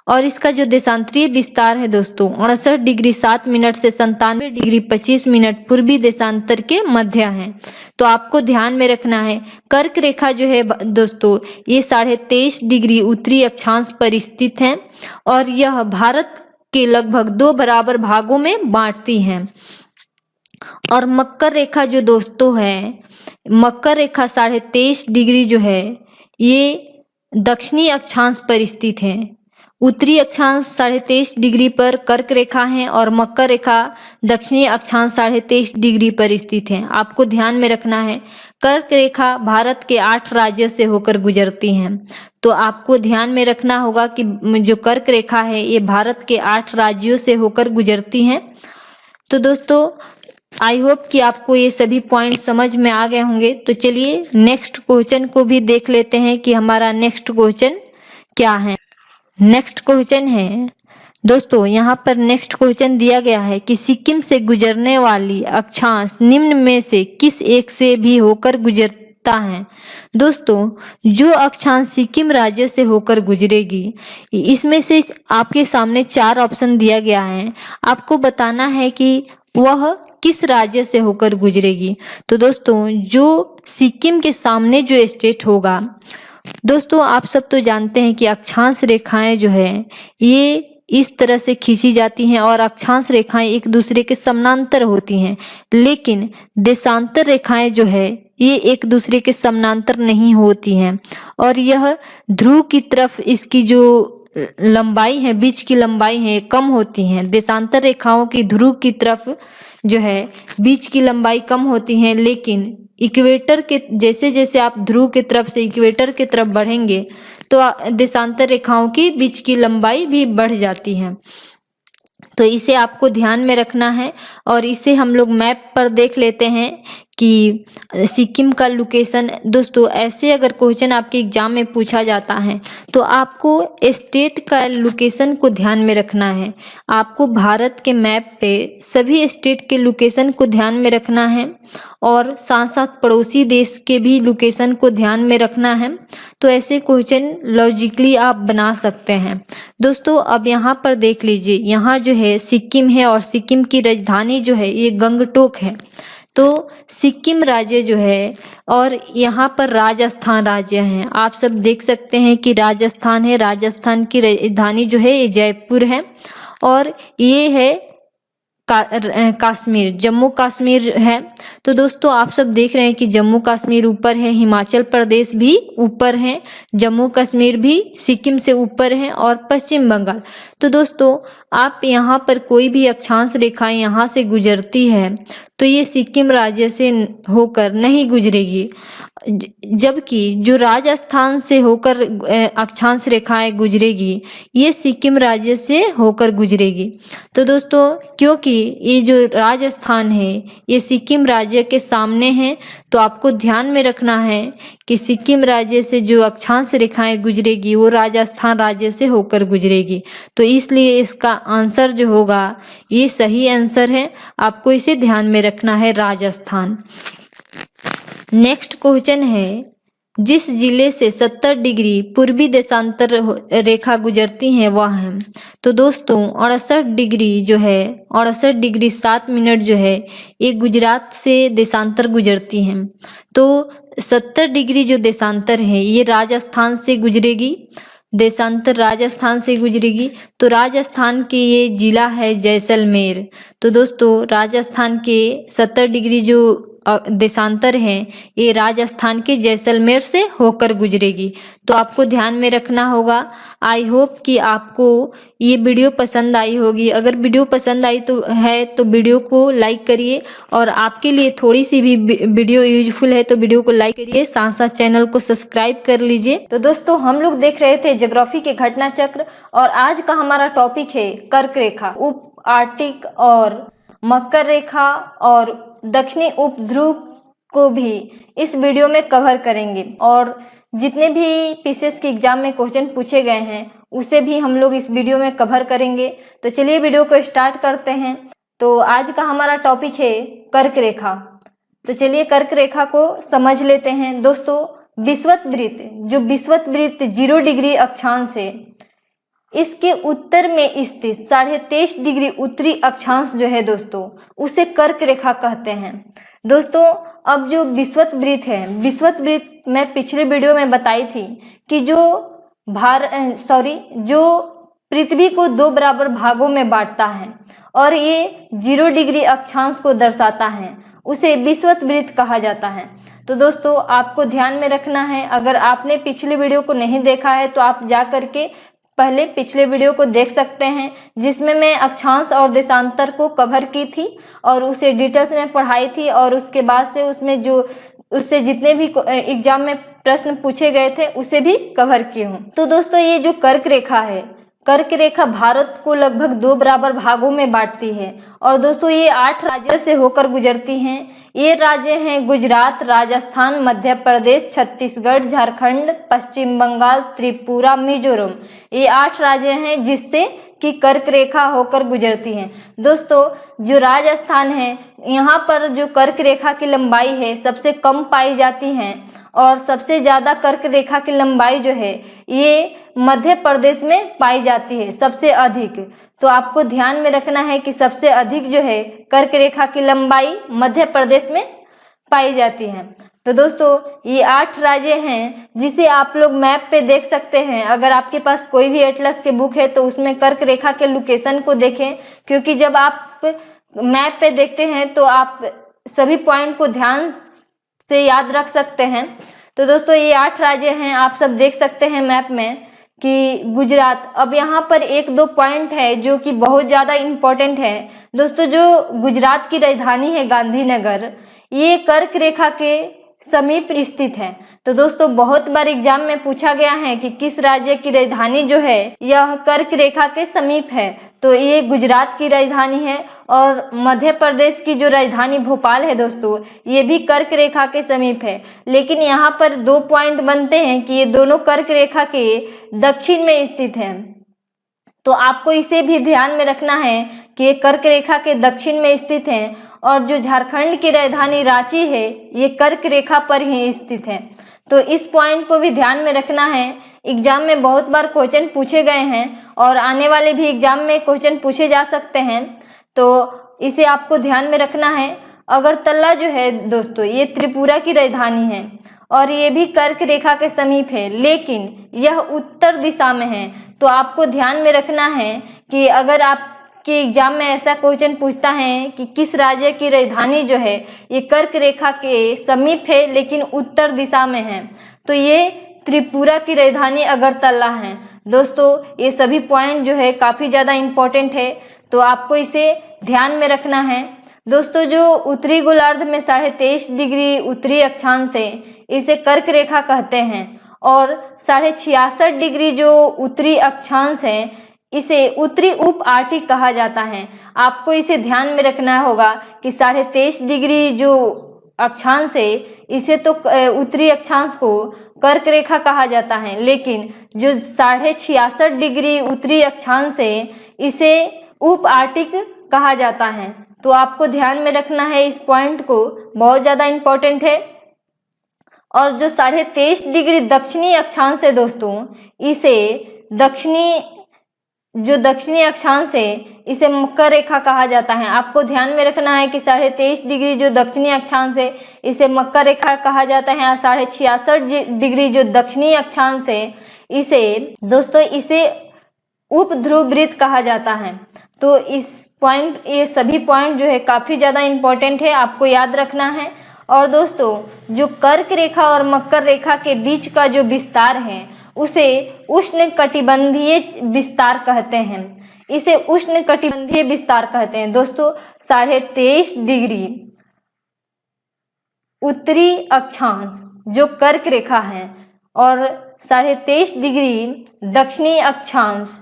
और इसका जो देशांतरीय विस्तार है दोस्तों 59 डिग्री 7 मिनट से 97 डिग्री 25 मिनट पूर्वी देशांतर के मध्य है। तो आपको ध्यान में रखना है कर्क रेखा जो है दोस्तों ये 23.5 डिग्री उत्तरी अक्षांश पर स्थित है और यह भारत के लगभग 2 बराबर भागों में बांटती है। और मकर रेखा जो दोस्तों है, मकर रेखा 23.5 डिग्री जो है ये दक्षिणी अक्षांश पर स्थित है। उत्तरी अक्षांश 23.5 डिग्री पर कर्क रेखा है और मकर रेखा दक्षिणी अक्षांश 23.5 डिग्री पर स्थित है। आपको ध्यान में रखना है कर्क रेखा भारत के 8 राज्यों से होकर गुजरती हैं। तो आपको ध्यान में रखना होगा कि जो कर्क रेखा है ये भारत के 8 राज्यों से होकर गुजरती हैं। तो दोस्तों आई होप कि आपको ये सभी पॉइंट समझ में आ गए होंगे। तो चलिए नेक्स्ट क्वेश्चन को भी देख लेते हैं कि हमारा नेक्स्ट क्वेश्चन क्या है। नेक्स्ट क्वेश्चन है दोस्तों, यहाँ पर नेक्स्ट क्वेश्चन दिया गया है कि सिक्किम से गुजरने वाली अक्षांश निम्न में से किस एक से भी होकर गुजरता है। दोस्तों जो अक्षांश सिक्किम राज्य से होकर गुजरेगी इसमें से आपके सामने 4 ऑप्शन दिया गया है। आपको बताना है कि वह किस राज्य से होकर गुजरेगी। तो दोस्तों जो सिक्किम के सामने जो स्टेट होगा, दोस्तों आप सब तो जानते हैं कि अक्षांश रेखाएं जो है ये इस तरह से खींची जाती हैं और अक्षांश रेखाएं एक दूसरे के समानांतर होती हैं, लेकिन देशांतर रेखाएं जो है ये एक दूसरे के समानांतर नहीं होती हैं और यह ध्रुव की तरफ इसकी जो लंबाई है, बीच की लंबाई है कम होती हैं। देशांतर रेखाओं की ध्रुव की तरफ जो है बीच की लंबाई कम होती है, लेकिन इक्वेटर के जैसे जैसे आप ध्रुव की तरफ से इक्वेटर की तरफ बढ़ेंगे तो देशांतर रेखाओं की बीच की लंबाई भी बढ़ जाती है। तो इसे आपको ध्यान में रखना है और इसे हम लोग मैप पर देख लेते हैं कि सिक्किम का लोकेशन। दोस्तों ऐसे अगर क्वेश्चन आपके एग्जाम में पूछा जाता है तो आपको स्टेट का लोकेशन को ध्यान में रखना है। आपको भारत के मैप पे सभी स्टेट के लोकेशन को ध्यान में रखना है और साथ साथ पड़ोसी देश के भी लोकेशन को ध्यान में रखना है। तो ऐसे क्वेश्चन लॉजिकली आप बना सकते हैं। दोस्तों अब यहाँ पर देख लीजिए, यहाँ जो है सिक्किम है और सिक्किम की राजधानी जो है ये गंगटोक है। तो सिक्किम राज्य जो है और यहाँ पर राजस्थान राज्य है। आप सब देख सकते हैं कि राजस्थान है, राजस्थान की राजधानी जो है ये जयपुर है और ये है कश्मीर, जम्मू कश्मीर है। तो दोस्तों आप सब देख रहे हैं कि जम्मू कश्मीर ऊपर है, हिमाचल प्रदेश भी ऊपर है, जम्मू कश्मीर भी सिक्किम से ऊपर है और पश्चिम बंगाल। तो दोस्तों आप यहाँ पर कोई भी अक्षांश रेखा यहाँ से गुजरती है तो ये सिक्किम राज्य से होकर नहीं गुजरेगी, जबकि जो राजस्थान से होकर अक्षांश रेखाएं गुजरेगी ये सिक्किम राज्य से होकर गुजरेगी। तो दोस्तों क्योंकि ये जो राजस्थान है ये सिक्किम राज्य के सामने है, तो आपको ध्यान में रखना है कि सिक्किम राज्य से जो अक्षांश रेखाएं गुजरेगी वो राजस्थान राज्य से होकर गुजरेगी। तो इसलिए इसका आंसर जो होगा ये सही आंसर है, आपको इसे ध्यान में रखना है, राजस्थान। नेक्स्ट क्वेश्चन है, जिस जिले से 70 डिग्री पूर्वी देशांतर रेखा गुजरती है वह है। तो दोस्तों 68 डिग्री जो है, 68 डिग्री 7 मिनट जो है ये गुजरात से देशांतर गुजरती हैं। तो 70 डिग्री जो देशांतर है ये राजस्थान से गुजरेगी, देशांतर राजस्थान से गुजरेगी। तो राजस्थान के ये जिला है जैसलमेर। तो दोस्तों राजस्थान के 70 डिग्री जो देशांतर है ये राजस्थान के जैसलमेर से होकर गुजरेगी। तो आपको ध्यान में रखना होगा। आई होप कि आपको ये वीडियो पसंद आई होगी। अगर वीडियो पसंद आई तो वीडियो को लाइक करिए, और आपके लिए थोड़ी सी भी वीडियो यूजफुल है तो वीडियो को लाइक करिए, साथ साथ चैनल को सब्सक्राइब कर लीजिए। तो दोस्तों हम लोग देख रहे थे ज्योग्राफी के घटना चक्र, और आज का हमारा टॉपिक है कर्क रेखा, उप आर्टिक और मकर रेखा और दक्षिणी उपध्रुव को भी इस वीडियो में कवर करेंगे। और जितने भी पीसीएस के एग्जाम में क्वेश्चन पूछे गए हैं उसे भी हम लोग इस वीडियो में कवर करेंगे। तो चलिए वीडियो को स्टार्ट करते हैं। तो आज का हमारा टॉपिक है कर्क रेखा। तो चलिए कर्क रेखा को समझ लेते हैं। दोस्तों विषुवत वृत्त 0 डिग्री अक्षांश है, इसके उत्तर में स्थित 23.5 डिग्री उत्तरी अक्षांश जो है दोस्तों उसे कर्क रेखा कहते हैं। दोस्तों अब जो विषुवत वृत्त मैं पिछले वीडियो में बताई थी कि जो पृथ्वी को 2 बराबर भागों में बांटता है और ये 0 डिग्री अक्षांश को दर्शाता है, उसे विषुवत वृत्त कहा जाता है। तो दोस्तों आपको ध्यान में रखना है। अगर आपने पिछले वीडियो को नहीं देखा है तो आप जा करके पहले पिछले वीडियो को देख सकते हैं, जिसमें मैं अक्षांश और देशांतर को कवर की थी और उसे डिटेल्स में पढ़ाई थी, और उसके बाद से उससे जितने भी एग्जाम में प्रश्न पूछे गए थे उसे भी कवर की हूँ। तो दोस्तों ये जो कर्क रेखा है, कर्क रेखा भारत को लगभग 2 बराबर भागों में बांटती है, और दोस्तों ये 8 राज्यों से होकर गुजरती हैं। ये राज्य हैं गुजरात, राजस्थान, मध्य प्रदेश, छत्तीसगढ़, झारखंड, पश्चिम बंगाल, त्रिपुरा, मिजोरम। ये 8 राज्य हैं जिससे कि कर्क रेखा होकर गुजरती हैं। दोस्तों जो राजस्थान है यहाँ पर जो कर्क रेखा की लंबाई है सबसे कम पाई जाती है, और सबसे ज़्यादा कर्क रेखा की लंबाई जो है ये मध्य प्रदेश में पाई जाती है, सबसे अधिक। तो आपको ध्यान में रखना है कि सबसे अधिक जो है कर्क रेखा की लंबाई मध्य प्रदेश में पाई जाती है। तो दोस्तों ये 8 राज्य हैं जिसे आप लोग मैप पे देख सकते हैं। अगर आपके पास कोई भी एटलस के बुक है तो उसमें कर्क रेखा के लोकेशन को देखें, क्योंकि जब आप मैप पे देखते हैं तो आप सभी पॉइंट को ध्यान से याद रख सकते हैं। तो दोस्तों ये 8 राज्य हैं, आप सब देख सकते हैं मैप में कि गुजरात। अब यहाँ पर 1-2 पॉइंट है जो कि बहुत ज़्यादा इम्पोर्टेंट है। दोस्तों जो गुजरात की राजधानी है गांधीनगर, ये कर्क रेखा के समीप स्थित है। तो दोस्तों बहुत बार एग्जाम में पूछा गया है कि किस राज्य की राजधानी जो है यह कर्क रेखा के समीप है, तो ये गुजरात की राजधानी है। और मध्य प्रदेश की जो राजधानी भोपाल है दोस्तों ये भी कर्क रेखा के समीप है। लेकिन यहाँ पर 2 पॉइंट बनते हैं कि ये दोनों कर्क रेखा के दक्षिण में स्थित हैं। तो आपको इसे भी ध्यान में रखना है कि ये कर्क रेखा के दक्षिण में स्थित हैं, और जो झारखंड की राजधानी रांची है ये कर्क रेखा पर ही स्थित है। तो इस पॉइंट को भी ध्यान में रखना है। एग्जाम में बहुत बार क्वेश्चन पूछे गए हैं और आने वाले भी एग्जाम में क्वेश्चन पूछे जा सकते हैं, तो इसे आपको ध्यान में रखना है। अगरतला जो है दोस्तों ये त्रिपुरा की राजधानी है और ये भी कर्क रेखा के समीप है, लेकिन यह उत्तर दिशा में है। तो आपको ध्यान में रखना है कि अगर आपके एग्जाम में ऐसा क्वेश्चन पूछता है कि किस राज्य की राजधानी जो है ये कर्क रेखा के समीप है लेकिन उत्तर दिशा में है, तो ये त्रिपुरा की राजधानी अगरतला है। दोस्तों ये सभी पॉइंट जो है काफ़ी ज़्यादा इम्पोर्टेंट है, तो आपको इसे ध्यान में रखना है। दोस्तों जो उत्तरी गोलार्ध में 23.5 डिग्री उत्तरी अक्षांश है इसे कर्क रेखा कहते हैं, और 66.5 डिग्री जो उत्तरी अक्षांश है इसे उत्तरी उप आर्टिक कहा जाता है। आपको इसे ध्यान में रखना होगा कि 23.5 डिग्री जो अक्षांश है इसे तो उत्तरी अक्षांश को कर्क रेखा कहा जाता है, लेकिन जो 66.5 डिग्री उत्तरी अक्षांश है इसे उप आर्टिक कहा जाता है। तो आपको ध्यान में रखना है इस पॉइंट को, बहुत ज़्यादा इम्पोर्टेंट है। और जो 23.5 डिग्री दक्षिणी अक्षांश है दोस्तों, इसे दक्षिणी अक्षांश है इसे मकर रेखा कहा जाता है। आपको ध्यान में रखना है कि 23.5 डिग्री जो दक्षिणी अक्षांश है इसे मकर रेखा कहा जाता है, और 66.5 डिग्री जो दक्षिणी अक्षांश है इसे उप ध्रुव वृत्त कहा जाता है। तो ये सभी पॉइंट जो है काफ़ी ज़्यादा इम्पोर्टेंट है, आपको याद रखना है। और दोस्तों जो कर्क रेखा और मकर रेखा के बीच का जो विस्तार है उसे उष्णकटिबंधीय विस्तार कहते हैं। इसे उष्णकटिबंधीय विस्तार कहते हैं दोस्तों। 23.5 डिग्री उत्तरी अक्षांश जो कर्क रेखा है और 23.5 डिग्री दक्षिणी अक्षांश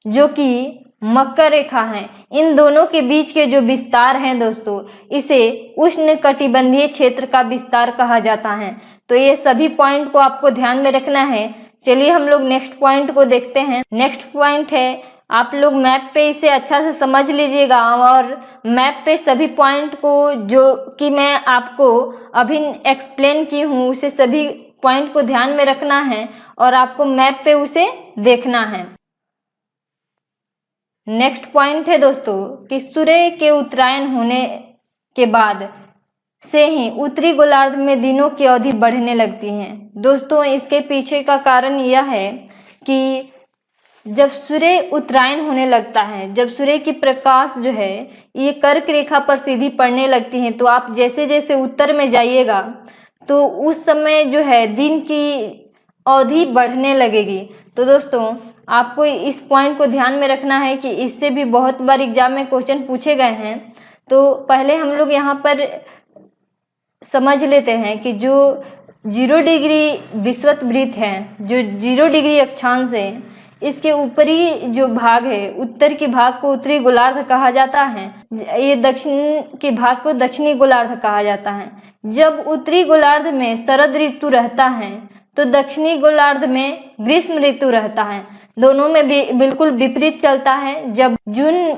जो कि मकर रेखा है, इन दोनों के बीच के जो विस्तार हैं दोस्तों, इसे उष्णकटिबंधीय क्षेत्र का विस्तार कहा जाता है। तो ये सभी पॉइंट को आपको ध्यान में रखना है। चलिए हम लोग नेक्स्ट पॉइंट को देखते हैं। नेक्स्ट पॉइंट है, आप लोग मैप पे इसे अच्छा से समझ लीजिएगा और मैप पे सभी पॉइंट को जो कि मैं आपको अभी एक्सप्लेन की हूँ उसे सभी पॉइंट को ध्यान में रखना है और आपको मैप पे उसे देखना है। नेक्स्ट पॉइंट है दोस्तों कि सूर्य के उत्तरायण होने के बाद से ही उत्तरी गोलार्ध में दिनों की अवधि बढ़ने लगती है। दोस्तों इसके पीछे का कारण यह है कि जब सूर्य उत्तरायण होने लगता है, जब सूर्य की प्रकाश जो है ये कर्क रेखा पर सीधी पड़ने लगती है, तो आप जैसे जैसे उत्तर में जाइएगा तो उस समय जो है दिन की अवधि बढ़ने लगेगी। तो दोस्तों आपको इस पॉइंट को ध्यान में रखना है कि इससे भी बहुत बार एग्जाम में क्वेश्चन पूछे गए हैं। तो पहले हम लोग यहाँ पर समझ लेते हैं कि जो 0 डिग्री विषुवत वृत्त है, जो 0 डिग्री अक्षांश है, इसके ऊपरी जो भाग है, उत्तर के भाग को उत्तरी गोलार्ध कहा जाता है, ये दक्षिण के भाग को दक्षिणी गोलार्ध कहा जाता है। जब उत्तरी गोलार्ध में शरद ऋतु रहता है तो दक्षिणी गोलार्ध में ग्रीष्म ऋतु रहता है। दोनों में बिल्कुल विपरीत चलता है। जब जून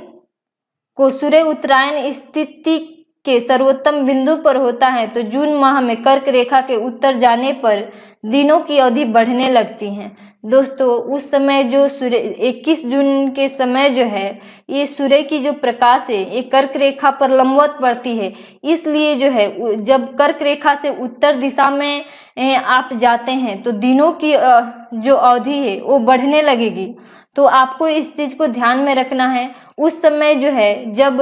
को सूर्य उत्तरायण स्थिति के सर्वोत्तम बिंदु पर होता है तो जून माह में कर्क रेखा के उत्तर जाने पर दिनों की अवधि बढ़ने लगती है। दोस्तों उस समय जो सूर्य 21 जून के समय जो है ये सूर्य की जो प्रकाश है ये कर्क रेखा पर लंबवत पड़ती है, इसलिए जो है जब कर्क रेखा से उत्तर दिशा में आप जाते हैं तो दिनों की जो अवधि है वो बढ़ने लगेगी। तो आपको इस चीज़ को ध्यान में रखना है। उस समय जो है जब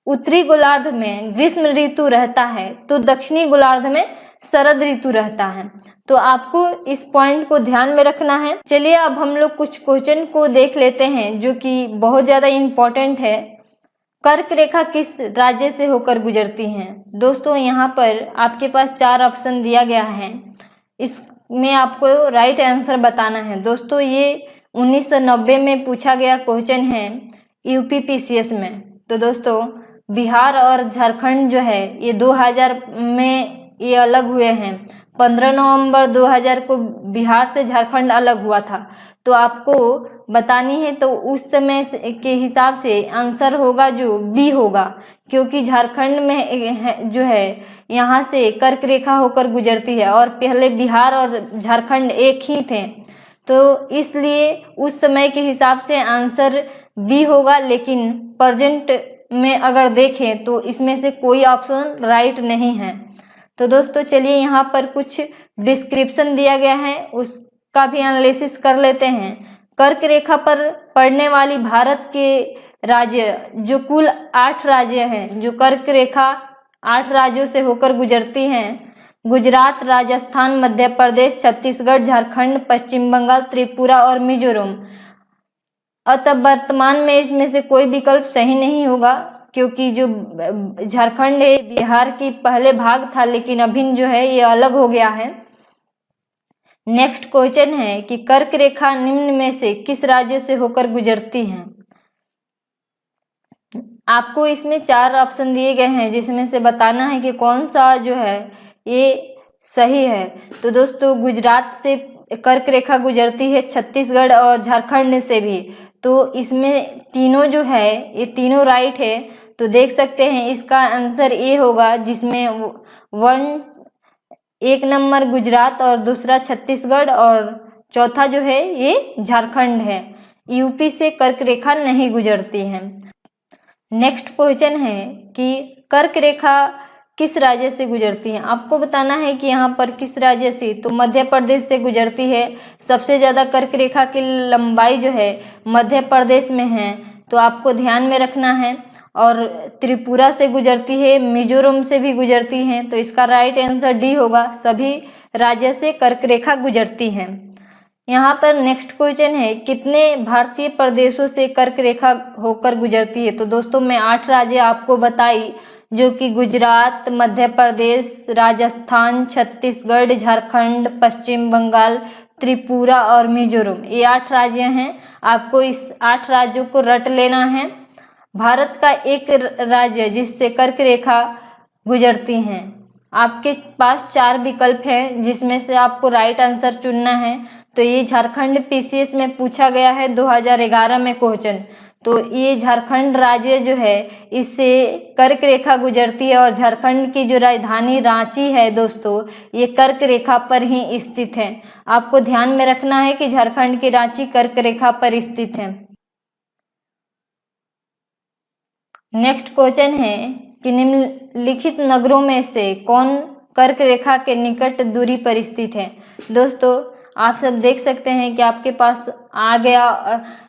उत्तरी गोलार्ध में ग्रीष्म ऋतु रहता है तो दक्षिणी गोलार्ध में शरद ऋतु रहता है। तो आपको इस पॉइंट को ध्यान में रखना है। चलिए अब हम लोग कुछ क्वेश्चन को देख लेते हैं जो कि बहुत ज़्यादा इम्पोर्टेंट है। कर्क रेखा किस राज्य से होकर गुजरती है? दोस्तों यहाँ पर आपके पास 4 ऑप्शन दिया गया है, इसमें आपको राइट आंसर बताना है। दोस्तों ये 1990 में पूछा गया क्वेश्चन है यूपीपीसीएस में। तो दोस्तों बिहार और झारखंड जो है ये 2000 में ये अलग हुए हैं। 15 नवंबर 2000 को बिहार से झारखंड अलग हुआ था। तो आपको बतानी है, तो उस समय के हिसाब से आंसर होगा जो बी होगा, क्योंकि झारखंड में जो है यहाँ से कर्क रेखा होकर गुजरती है और पहले बिहार और झारखंड एक ही थे, तो इसलिए उस समय के हिसाब से आंसर बी होगा। लेकिन प्रेजेंट में अगर देखें तो इसमें से कोई ऑप्शन राइट नहीं है। तो दोस्तों चलिए यहाँ पर कुछ डिस्क्रिप्शन दिया गया है, उसका भी एनालिसिस कर लेते हैं। कर्क रेखा पर पड़ने वाली भारत के राज्य जो कुल 8 राज्य हैं, जो कर्क रेखा 8 राज्यों से होकर गुजरती हैं, गुजरात, राजस्थान, मध्य प्रदेश, छत्तीसगढ़, झारखंड, पश्चिम बंगाल, त्रिपुरा और मिजोरम। अतः वर्तमान में इसमें से कोई विकल्प सही नहीं होगा, क्योंकि जो झारखंड है बिहार की पहले भाग था, लेकिन अभी जो है ये अलग हो गया है। नेक्स्ट क्वेश्चन है कि कर्क रेखा निम्न में से किस राज्य से होकर गुजरती है। आपको इसमें 4 ऑप्शन दिए गए हैं जिसमें से बताना है कि कौन सा जो है ये सही है। तो दोस्तों गुजरात से कर्क रेखा गुजरती है, छत्तीसगढ़ और झारखंड से भी। तो इसमें तीनों जो है ये तीनों राइट है। तो देख सकते हैं इसका आंसर ए होगा, जिसमें 1 नंबर गुजरात और दूसरा छत्तीसगढ़ और चौथा जो है ये झारखंड है। यूपी से कर्क रेखा नहीं गुजरती है। नेक्स्ट क्वेश्चन है कि कर्क रेखा किस राज्य से गुजरती है। आपको बताना है कि यहाँ पर किस राज्य से, तो मध्य प्रदेश से गुजरती है। सबसे ज़्यादा कर्क रेखा की लंबाई जो है मध्य प्रदेश में है, तो आपको ध्यान में रखना है। और त्रिपुरा से गुजरती है, मिजोरम से भी गुजरती है। तो इसका राइट आंसर डी होगा, सभी राज्य से कर्क रेखा गुजरती है। यहाँ पर नेक्स्ट क्वेश्चन है कितने भारतीय प्रदेशों से कर्क रेखा होकर गुजरती है। तो दोस्तों मैं 8 राज्य आपको बताई, जो कि गुजरात, मध्य प्रदेश, राजस्थान, छत्तीसगढ़, झारखंड, पश्चिम बंगाल, त्रिपुरा और मिजोरम, ये 8 राज्य हैं। आपको इस 8 राज्यों को रट लेना है। भारत का एक राज्य जिससे कर्क रेखा गुजरती हैं। आपके पास 4 विकल्प हैं जिसमें से आपको राइट आंसर चुनना है। तो ये झारखंड पीसीएस में पूछा गया है 2011 में क्वेश्चन। तो ये झारखंड राज्य जो है इससे कर्क रेखा गुजरती है और झारखंड की जो राजधानी रांची है दोस्तों, ये कर्क रेखा पर ही स्थित है। आपको ध्यान में रखना है कि झारखंड की रांची कर्क रेखा पर स्थित है। नेक्स्ट क्वेश्चन है कि निम्नलिखित नगरों में से कौन कर्क रेखा के निकट दूरी पर स्थित है। दोस्तों आप सब देख सकते हैं कि आपके पास आ गया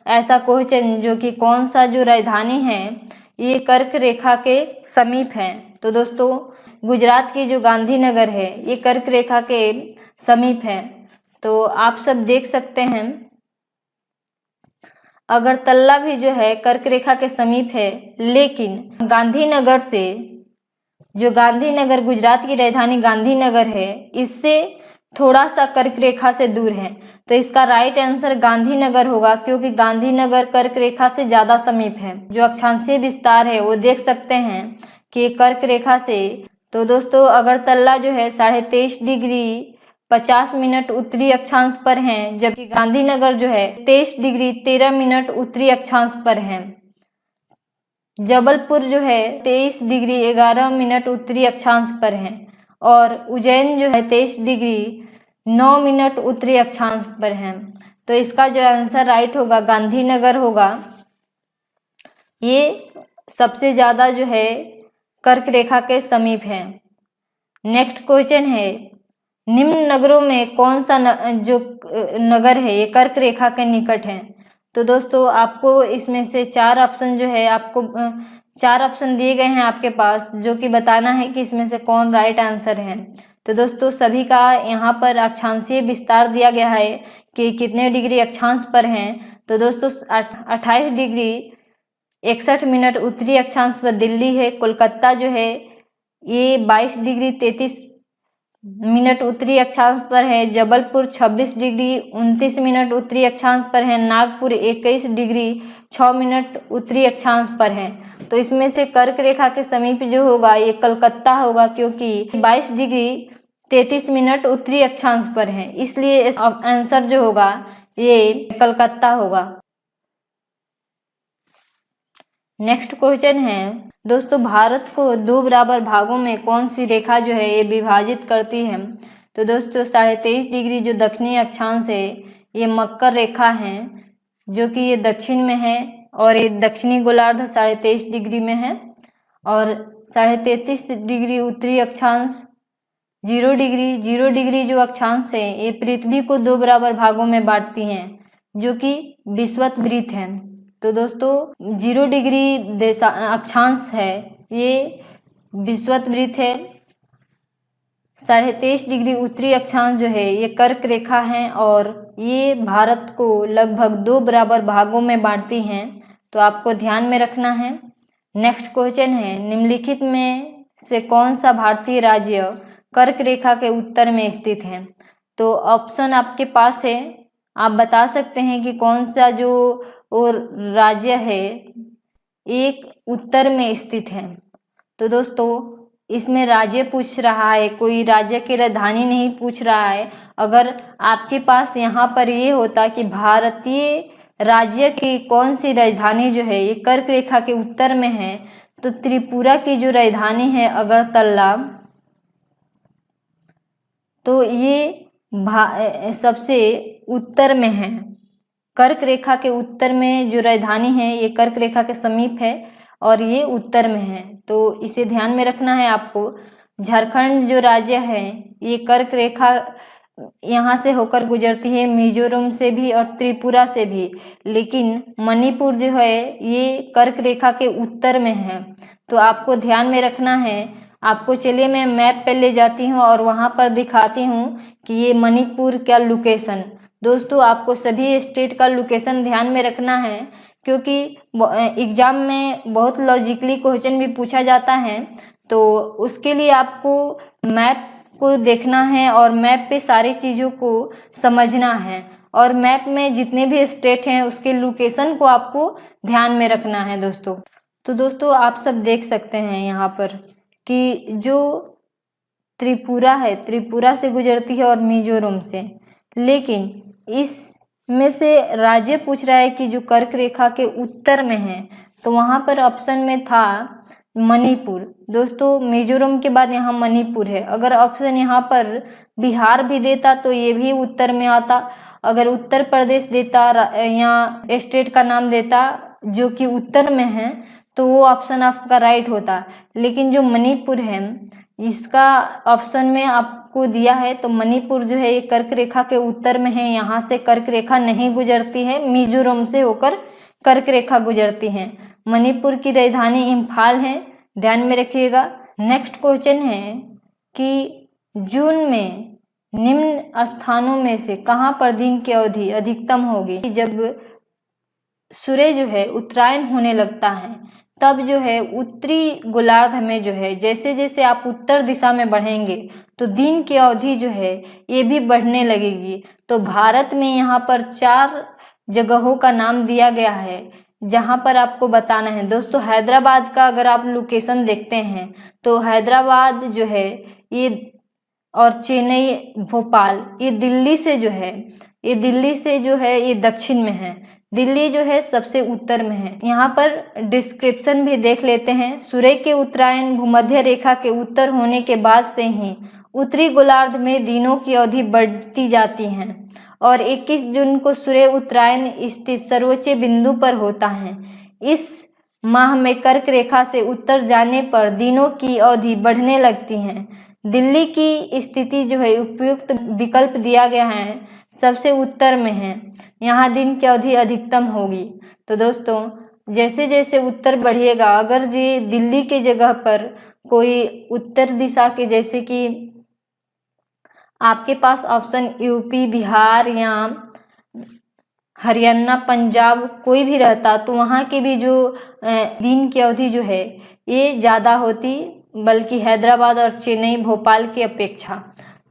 ऐसा क्वेश्चन, जो कि कौन सा जो राजधानी है ये कर्क रेखा के समीप है। तो दोस्तों गुजरात की जो गांधीनगर है ये कर्क रेखा के समीप है। तो आप सब देख सकते हैं अगरतला भी जो है कर्क रेखा के समीप है, लेकिन गांधीनगर से, जो गांधीनगर गुजरात की राजधानी गांधीनगर है, इससे थोड़ा सा कर्क रेखा से दूर है। तो इसका राइट आंसर गांधीनगर होगा, क्योंकि गांधीनगर कर्क रेखा से ज़्यादा समीप है। जो अक्षांशीय विस्तार है वो देख सकते हैं कि कर्क रेखा से, तो दोस्तों अगरतला जो है 23.5 डिग्री 50 मिनट उत्तरी अक्षांश पर हैं, जबकि गांधीनगर जो है 23 डिग्री 13 मिनट उत्तरी अक्षांश पर है। जबलपुर जो है 23 डिग्री 11 मिनट उत्तरी अक्षांश पर है और उज्जैन जो है 23 डिग्री 9 मिनट उत्तरी अक्षांश पर है। तो इसका जो आंसर राइट होगा गांधीनगर होगा। ये सबसे ज़्यादा जो है कर्क रेखा के समीप है। नेक्स्ट क्वेश्चन है निम्न नगरों में कौन सा जो नगर है ये कर्क रेखा के निकट है। तो दोस्तों आपको इसमें से 4 ऑप्शन जो है, आपको 4 ऑप्शन दिए गए हैं आपके पास, जो कि बताना है कि इसमें से कौन राइट आंसर है। तो दोस्तों सभी का यहाँ पर अक्षांशीय विस्तार दिया गया है कि कितने डिग्री अक्षांश पर हैं। तो दोस्तों 28 डिग्री 61 मिनट उत्तरी अक्षांश पर दिल्ली है। कोलकाता जो है ये 22 डिग्री 33 मिनट उत्तरी अक्षांश पर है। जबलपुर 26 डिग्री 29 मिनट उत्तरी अक्षांश पर है। नागपुर 21 डिग्री 6 मिनट उत्तरी अक्षांश पर है। तो इसमें से कर्क रेखा के समीप जो होगा ये कलकत्ता होगा, क्योंकि 22 डिग्री 33 मिनट उत्तरी अक्षांश पर है, इसलिए आंसर जो होगा ये कलकत्ता होगा। नेक्स्ट क्वेश्चन है दोस्तों भारत को 2 बराबर भागों में कौन सी रेखा जो है ये विभाजित करती है। तो दोस्तों 23.5 डिग्री जो दक्षिणी अक्षांश है ये मकर रेखा है, जो कि ये दक्षिण में है और ये दक्षिणी गोलार्ध 23.5 डिग्री में है। और 33.5 डिग्री उत्तरी अक्षांश 0 डिग्री जो अक्षांश है ये पृथ्वी को 2 बराबर भागों में बांटती हैं, जो कि विषुवत है। तो दोस्तों 0 डिग्री अक्षांश है ये विषुवत है। 23.5 डिग्री उत्तरी अक्षांश जो है ये कर्क रेखा है और ये भारत को लगभग 2 बराबर भागों में बांटती हैं। तो आपको ध्यान में रखना है। नेक्स्ट क्वेश्चन है निम्नलिखित में से कौन सा भारतीय राज्य कर्क रेखा के उत्तर में स्थित है। तो ऑप्शन आपके पास है, आप बता सकते हैं कि कौन सा जो और राज्य है एक उत्तर में स्थित है। तो दोस्तों इसमें राज्य पूछ रहा है, कोई राज्य की राजधानी नहीं पूछ रहा है। अगर आपके पास यहाँ पर ये होता कि भारतीय राज्य की कौन सी राजधानी जो है ये कर्क रेखा के उत्तर में है, तो त्रिपुरा की जो राजधानी है अगरतला, तो ये सबसे उत्तर में है। कर्क रेखा के उत्तर में जो राजधानी है ये कर्क रेखा के समीप है और ये उत्तर में है, तो इसे ध्यान में रखना है आपको। झारखंड जो राज्य है ये कर्क रेखा यहाँ से होकर गुजरती है, मिजोरम से भी और त्रिपुरा से भी, लेकिन मणिपुर जो है ये कर्क रेखा के उत्तर में है, तो आपको ध्यान में रखना है। आपको चलिए मैं मैप पे ले जाती हूँ और वहाँ पर दिखाती हूँ कि ये मणिपुर का लोकेशन। दोस्तों आपको सभी स्टेट का लोकेशन ध्यान में रखना है, क्योंकि एग्जाम में बहुत लॉजिकली क्वेश्चन भी पूछा जाता है, तो उसके लिए आपको मैप को देखना है और मैप पे सारी चीज़ों को समझना है, और मैप में जितने भी स्टेट हैं उसके लोकेशन को आपको ध्यान में रखना है दोस्तों। तो दोस्तों आप सब देख सकते हैं यहाँ पर कि जो त्रिपुरा है, त्रिपुरा से गुजरती है और मिजोरम से, लेकिन इसमें से राज्य पूछ रहा है कि जो कर्क रेखा के उत्तर में है, तो वहाँ पर ऑप्शन में था मणिपुर। दोस्तों मिजोरम के बाद यहाँ मणिपुर है। अगर ऑप्शन यहाँ पर बिहार भी देता तो ये भी उत्तर में आता, अगर उत्तर प्रदेश देता या स्टेट का नाम देता जो कि उत्तर में है, तो वो ऑप्शन आपका राइट होता। लेकिन जो मणिपुर है इसका ऑप्शन में आपको दिया है, तो मणिपुर जो है ये कर्क रेखा के उत्तर में है, यहाँ से कर्क रेखा नहीं गुजरती है, मिजोरम से होकर कर्क रेखा गुजरती है। मणिपुर की राजधानी इम्फाल है, ध्यान में रखिएगा। नेक्स्ट क्वेश्चन है कि जून में निम्न स्थानों में से कहाँ पर दिन की अवधि अधिकतम होगी? जब सूर्य जो है उत्तरायण होने लगता है तब जो है उत्तरी गोलार्ध में जो है जैसे जैसे आप उत्तर दिशा में बढ़ेंगे तो दिन की अवधि जो है ये भी बढ़ने लगेगी। तो भारत में यहाँ पर 4 जगहों का नाम दिया गया है जहाँ पर आपको बताना है। दोस्तों हैदराबाद का अगर आप लोकेशन देखते हैं तो हैदराबाद जो है ये और चेन्नई, भोपाल, ये दिल्ली से जो है ये दक्षिण में है, दिल्ली जो है सबसे उत्तर में है। यहाँ पर डिस्क्रिप्शन भी देख लेते हैं। सूर्य के उत्तरायण भूमध्य रेखा के उत्तर होने के बाद से ही उत्तरी गोलार्ध में दिनों की अवधि बढ़ती जाती है और 21 जून को सूर्य उत्तरायण स्थित सर्वोच्च बिंदु पर होता है। इस माह में कर्क रेखा से उत्तर जाने पर दिनों की अवधि बढ़ने लगती है। दिल्ली की स्थिति जो है उपयुक्त विकल्प दिया गया है, सबसे उत्तर में है, यहाँ दिन की अवधि अधिकतम होगी। तो दोस्तों जैसे जैसे उत्तर बढ़िएगा, अगर जी दिल्ली की जगह पर कोई उत्तर दिशा के जैसे कि आपके पास ऑप्शन यूपी, बिहार या हरियाणा, पंजाब कोई भी रहता तो वहाँ के भी जो दिन की अवधि जो है ये ज़्यादा होती, बल्कि हैदराबाद और चेन्नई, भोपाल की अपेक्षा।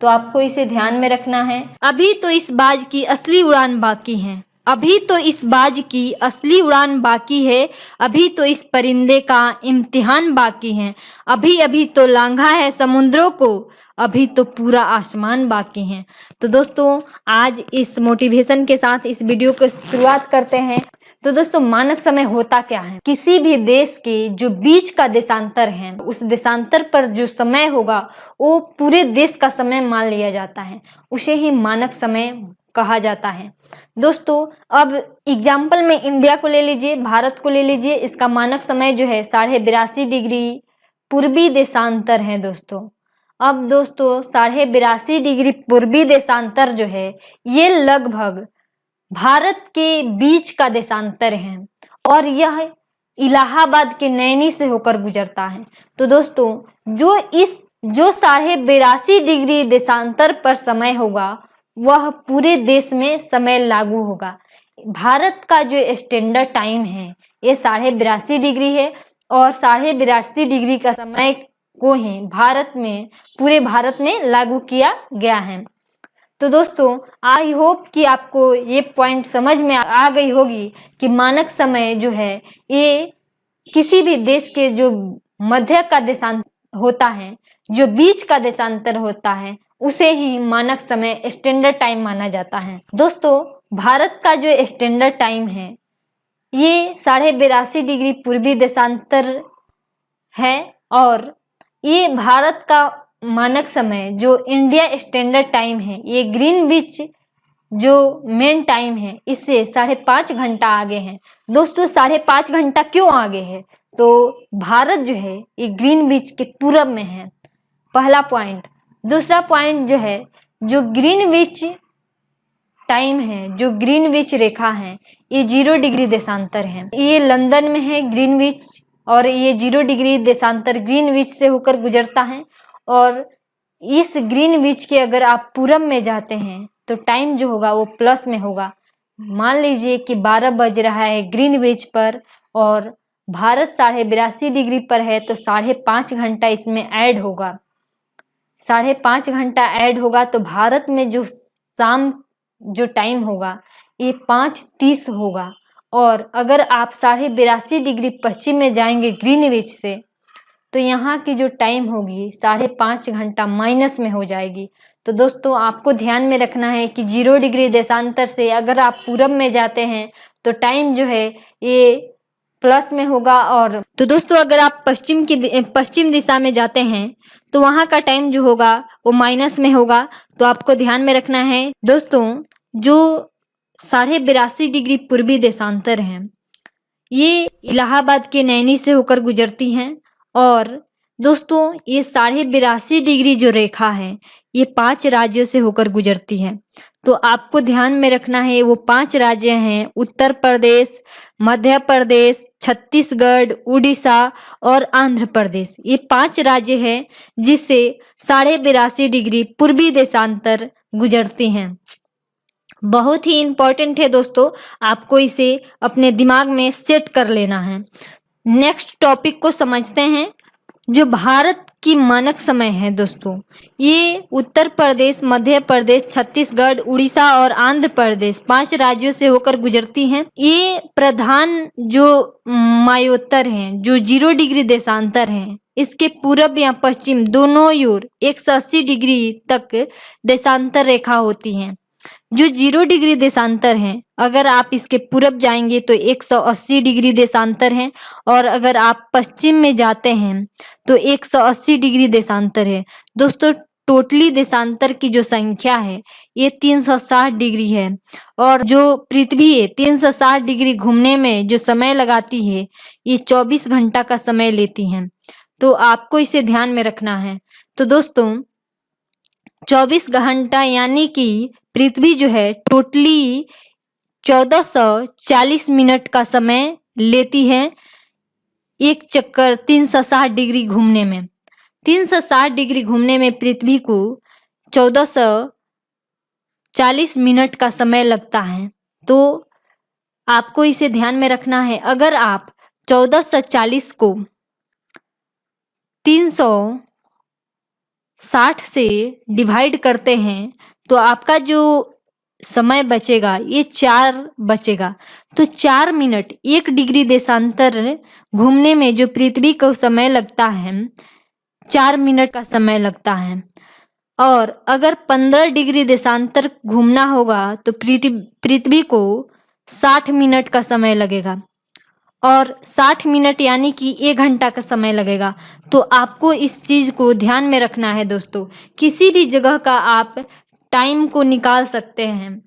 तो आपको इसे ध्यान में रखना है। अभी तो इस बाज की असली उड़ान बाकी है, अभी तो इस बाज की असली उड़ान बाकी है, अभी तो इस परिंदे का इम्तिहान बाकी है, अभी अभी तो लांघा है समुद्रों को, अभी तो पूरा आसमान बाकी है। तो दोस्तों आज इस मोटिवेशन के साथ इस वीडियो को शुरुआत करते हैं। तो दोस्तों मानक समय होता क्या है? किसी भी देश के जो बीच का देशांतर है उस देशांतर पर जो समय होगा वो पूरे देश का समय मान लिया जाता है, उसे ही मानक समय कहा जाता है। दोस्तों अब एग्जाम्पल में इंडिया को ले लीजिए, भारत को ले लीजिए, इसका मानक समय जो है 82.5 डिग्री पूर्वी देशांतर है दोस्तों। अब दोस्तों 82.5 डिग्री पूर्वी देशांतर जो है ये लगभग भारत के बीच का देशांतर है और यह इलाहाबाद के नैनी से होकर गुजरता है। तो दोस्तों जो 82.5 डिग्री देशांतर पर समय होगा वह पूरे देश में समय लागू होगा। भारत का जो स्टैंडर्ड टाइम है ये 82.5 डिग्री है और 82.5 डिग्री का समय को ही पूरे भारत में लागू किया गया है। तो दोस्तों आई होप कि आपको ये पॉइंट समझ में आ गई होगी कि मानक समय जो है ये किसी भी देश के जो मध्य का देशांतर होता है, जो बीच का देशांतर होता है, उसे ही मानक समय स्टैंडर्ड टाइम माना जाता है। दोस्तों भारत का जो स्टैंडर्ड टाइम है ये 82.5 डिग्री पूर्वी देशांतर है और ये भारत का मानक समय जो इंडिया स्टैंडर्ड टाइम है ये ग्रीनविच जो मेन टाइम है इससे 5.5 घंटा आगे है। दोस्तों 5.5 घंटा क्यों आगे है? तो भारत जो है ये ग्रीनविच के पूरब में है, पहला पॉइंट। दूसरा पॉइंट जो है जो ग्रीनविच टाइम है, जो ग्रीनविच रेखा है ये 0 डिग्री देशांतर है। ये लंदन में है ग्रीनविच और ये 0 डिग्री देशांतर ग्रीनविच से होकर गुजरता है और इस ग्रीनविच के अगर आप पूरब में जाते हैं तो टाइम जो होगा वो प्लस में होगा। मान लीजिए कि 12 बज रहा है ग्रीनविच पर और भारत 82.5 डिग्री पर है तो 5.5 घंटा इसमें ऐड होगा। 5.5 घंटा ऐड होगा तो भारत में जो शाम जो टाइम होगा ये 5:30 होगा और अगर आप 82.5 डिग्री पश्चिम में जाएंगे ग्रीनविच से तो यहाँ की जो टाइम होगी 5.5 घंटा माइनस में हो जाएगी। तो दोस्तों आपको ध्यान में रखना है कि 0 डिग्री देशांतर से अगर आप पूरब में जाते हैं तो टाइम जो है ये प्लस में होगा और तो दोस्तों अगर आप पश्चिम दिशा में जाते हैं तो वहाँ का टाइम जो होगा वो माइनस में होगा। तो आपको ध्यान में रखना है दोस्तों जो 82.5 डिग्री पूर्वी देशांतर है ये इलाहाबाद के नैनी से होकर गुजरती हैं और दोस्तों ये 82.5 डिग्री जो रेखा है ये 5 राज्यों से होकर गुजरती है। तो आपको ध्यान में रखना है वो 5 राज्य हैं उत्तर प्रदेश, मध्य प्रदेश, छत्तीसगढ़, उड़ीसा और आंध्र प्रदेश। ये 5 राज्य हैं जिससे 82.5 डिग्री पूर्वी देशांतर गुजरती हैं। बहुत ही इम्पोर्टेंट है दोस्तों, आपको इसे अपने दिमाग में सेट कर लेना है। नेक्स्ट टॉपिक को समझते हैं। जो भारत की मानक समय है दोस्तों ये उत्तर प्रदेश, मध्य प्रदेश, छत्तीसगढ़, उड़ीसा और आंध्र प्रदेश 5 राज्यों से होकर गुजरती हैं। ये प्रधान जो मायोत्तर हैं जो 0 डिग्री देशांतर हैं इसके पूरब या पश्चिम दोनों ओर 180 डिग्री तक देशांतर रेखा होती हैं। जो 0 डिग्री देशांतर है अगर आप इसके पूरब जाएंगे तो 180 डिग्री देशांतर है और अगर आप पश्चिम में जाते हैं तो 180 डिग्री देशांतर है। दोस्तों टोटली देशांतर की जो संख्या है ये 360 डिग्री है और जो पृथ्वी है 360 डिग्री घूमने में जो समय लगाती है ये 24 घंटा का समय लेती हैं। तो आपको इसे ध्यान में रखना है। तो दोस्तों 24 घंटा यानी कि पृथ्वी जो है टोटली 1440 मिनट का समय लेती है एक चक्कर 360 डिग्री घूमने में। 360 डिग्री घूमने में पृथ्वी को 1440 मिनट का समय लगता है। तो आपको इसे ध्यान में रखना है। अगर आप 1440 को 360 से डिवाइड करते हैं तो आपका जो समय बचेगा ये 4 बचेगा। तो 4 मिनट 1 डिग्री देशांतर घूमने में जो पृथ्वी को समय लगता है 4 मिनट का समय लगता है और अगर 15 डिग्री देशांतर घूमना होगा तो पृथ्वी को 60 मिनट का समय लगेगा और 60 मिनट यानी कि 1 घंटा का समय लगेगा। तो आपको इस चीज़ को ध्यान में रखना है दोस्तों। किसी भी जगह का आप टाइम को निकाल सकते हैं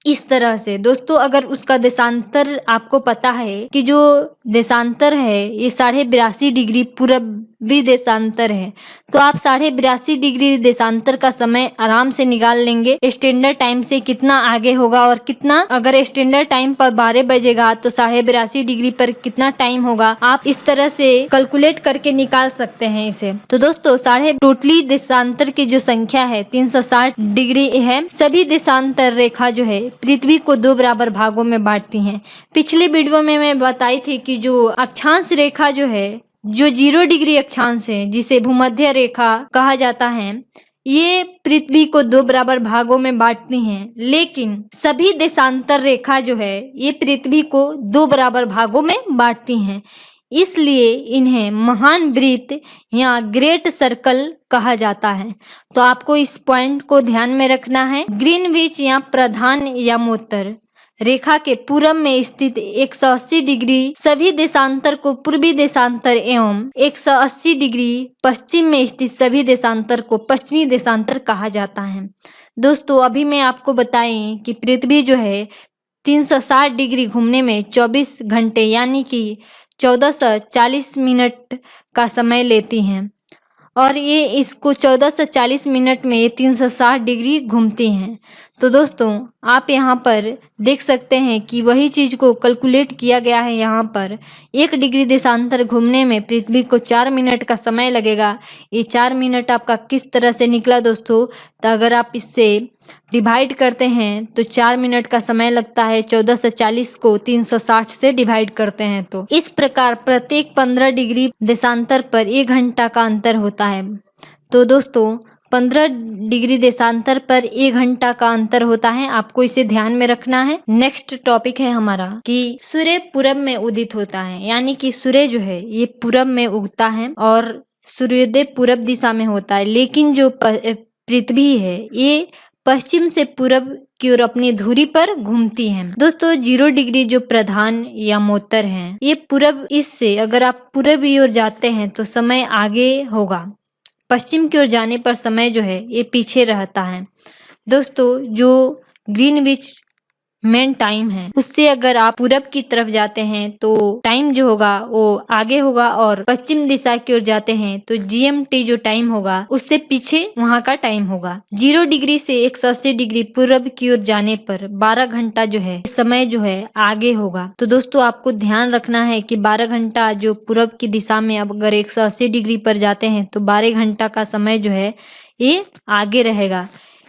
इस तरह से। दोस्तों अगर उसका देशांतर आपको पता है कि जो देशांतर है ये 82.5 डिग्री पूर्वी देशांतर है तो आप 82.5 डिग्री देशांतर का समय आराम से निकाल लेंगे। स्टैंडर्ड टाइम से कितना आगे होगा और कितना, अगर स्टैंडर्ड टाइम पर 12 बजेगा तो 82.5 डिग्री पर कितना टाइम होगा आप इस तरह से कैलकुलेट करके निकाल सकते हैं इसे। तो दोस्तों टोटली देशांतर की जो संख्या है 360 डिग्री है। सभी देशांतर रेखा जो है पृथ्वी को 2 बराबर भागों में बांटती हैं। पिछले वीडियो में मैं बताई थी कि जो अक्षांश रेखा जो है जो 0 डिग्री अक्षांश है जिसे भूमध्य रेखा कहा जाता है ये पृथ्वी को दो बराबर भागों में बांटती हैं, लेकिन सभी देशांतर रेखा जो है ये पृथ्वी को दो बराबर भागों में बांटती हैं। इसलिए इन्हें महान वृत्त या ग्रेट सर्कल कहा जाता है। तो आपको इस पॉइंट को ध्यान में रखना है। ग्रीनविच या प्रधान यमोत्तर रेखा के पूरब में स्थित 180 डिग्री सभी देशांतर को पूर्वी देशांतर एवं 180 डिग्री पश्चिम में स्थित सभी देशांतर को पश्चिमी देशांतर कहा जाता है। दोस्तों अभी मैं आपको बताएं कि पृथ्वी जो है 360 डिग्री घूमने में 24 घंटे यानी कि 1440 मिनट का समय लेती हैं और ये इसको 1440 मिनट में ये 360 डिग्री घूमती हैं। तो दोस्तों आप यहाँ पर देख सकते हैं कि वही चीज़ को कैलकुलेट किया गया है। यहाँ पर 1 डिग्री देशांतर घूमने में पृथ्वी को 4 मिनट का समय लगेगा। ये 4 मिनट आपका किस तरह से निकला दोस्तों? तो अगर आप इससे डिवाइड करते हैं तो 4 मिनट का समय लगता है। 1440 को 360 से डिवाइड करते हैं तो इस प्रकार प्रत्येक 15 डिग्री देशांतर पर 1 घंटा का अंतर होता है। तो दोस्तों 15 डिग्री देशांतर पर 1 घंटा का अंतर होता है, आपको इसे ध्यान में रखना है। नेक्स्ट टॉपिक है हमारा कि सूर्य पूरब में उदित होता है, यानी कि सूर्य जो है ये पूरब में उगता है और सूर्योदय पूरब दिशा में होता है, लेकिन जो पृथ्वी है ये पश्चिम से पूरब की ओर अपनी धुरी पर घूमती है। दोस्तों 0 डिग्री जो प्रधान यमोत्तर है ये पूरब, इससे अगर आप पूरब की ओर जाते हैं तो समय आगे होगा, पश्चिम की ओर जाने पर समय जो है ये पीछे रहता है। दोस्तों जो ग्रीनविच मेन टाइम है उससे अगर आप पूरब की तरफ जाते हैं तो टाइम जो होगा वो आगे होगा और पश्चिम दिशा की ओर जाते हैं तो GMT जो टाइम होगा उससे पीछे वहां का टाइम होगा। 0 डिग्री से 180 डिग्री पूरब की ओर जाने पर 12 घंटा जो है समय जो है आगे होगा। तो दोस्तों आपको ध्यान रखना है कि 12 घंटा जो पूरब की दिशा में अब अगर 180 डिग्री पर जाते हैं तो 12 घंटा का समय जो है ये आगे रहेगा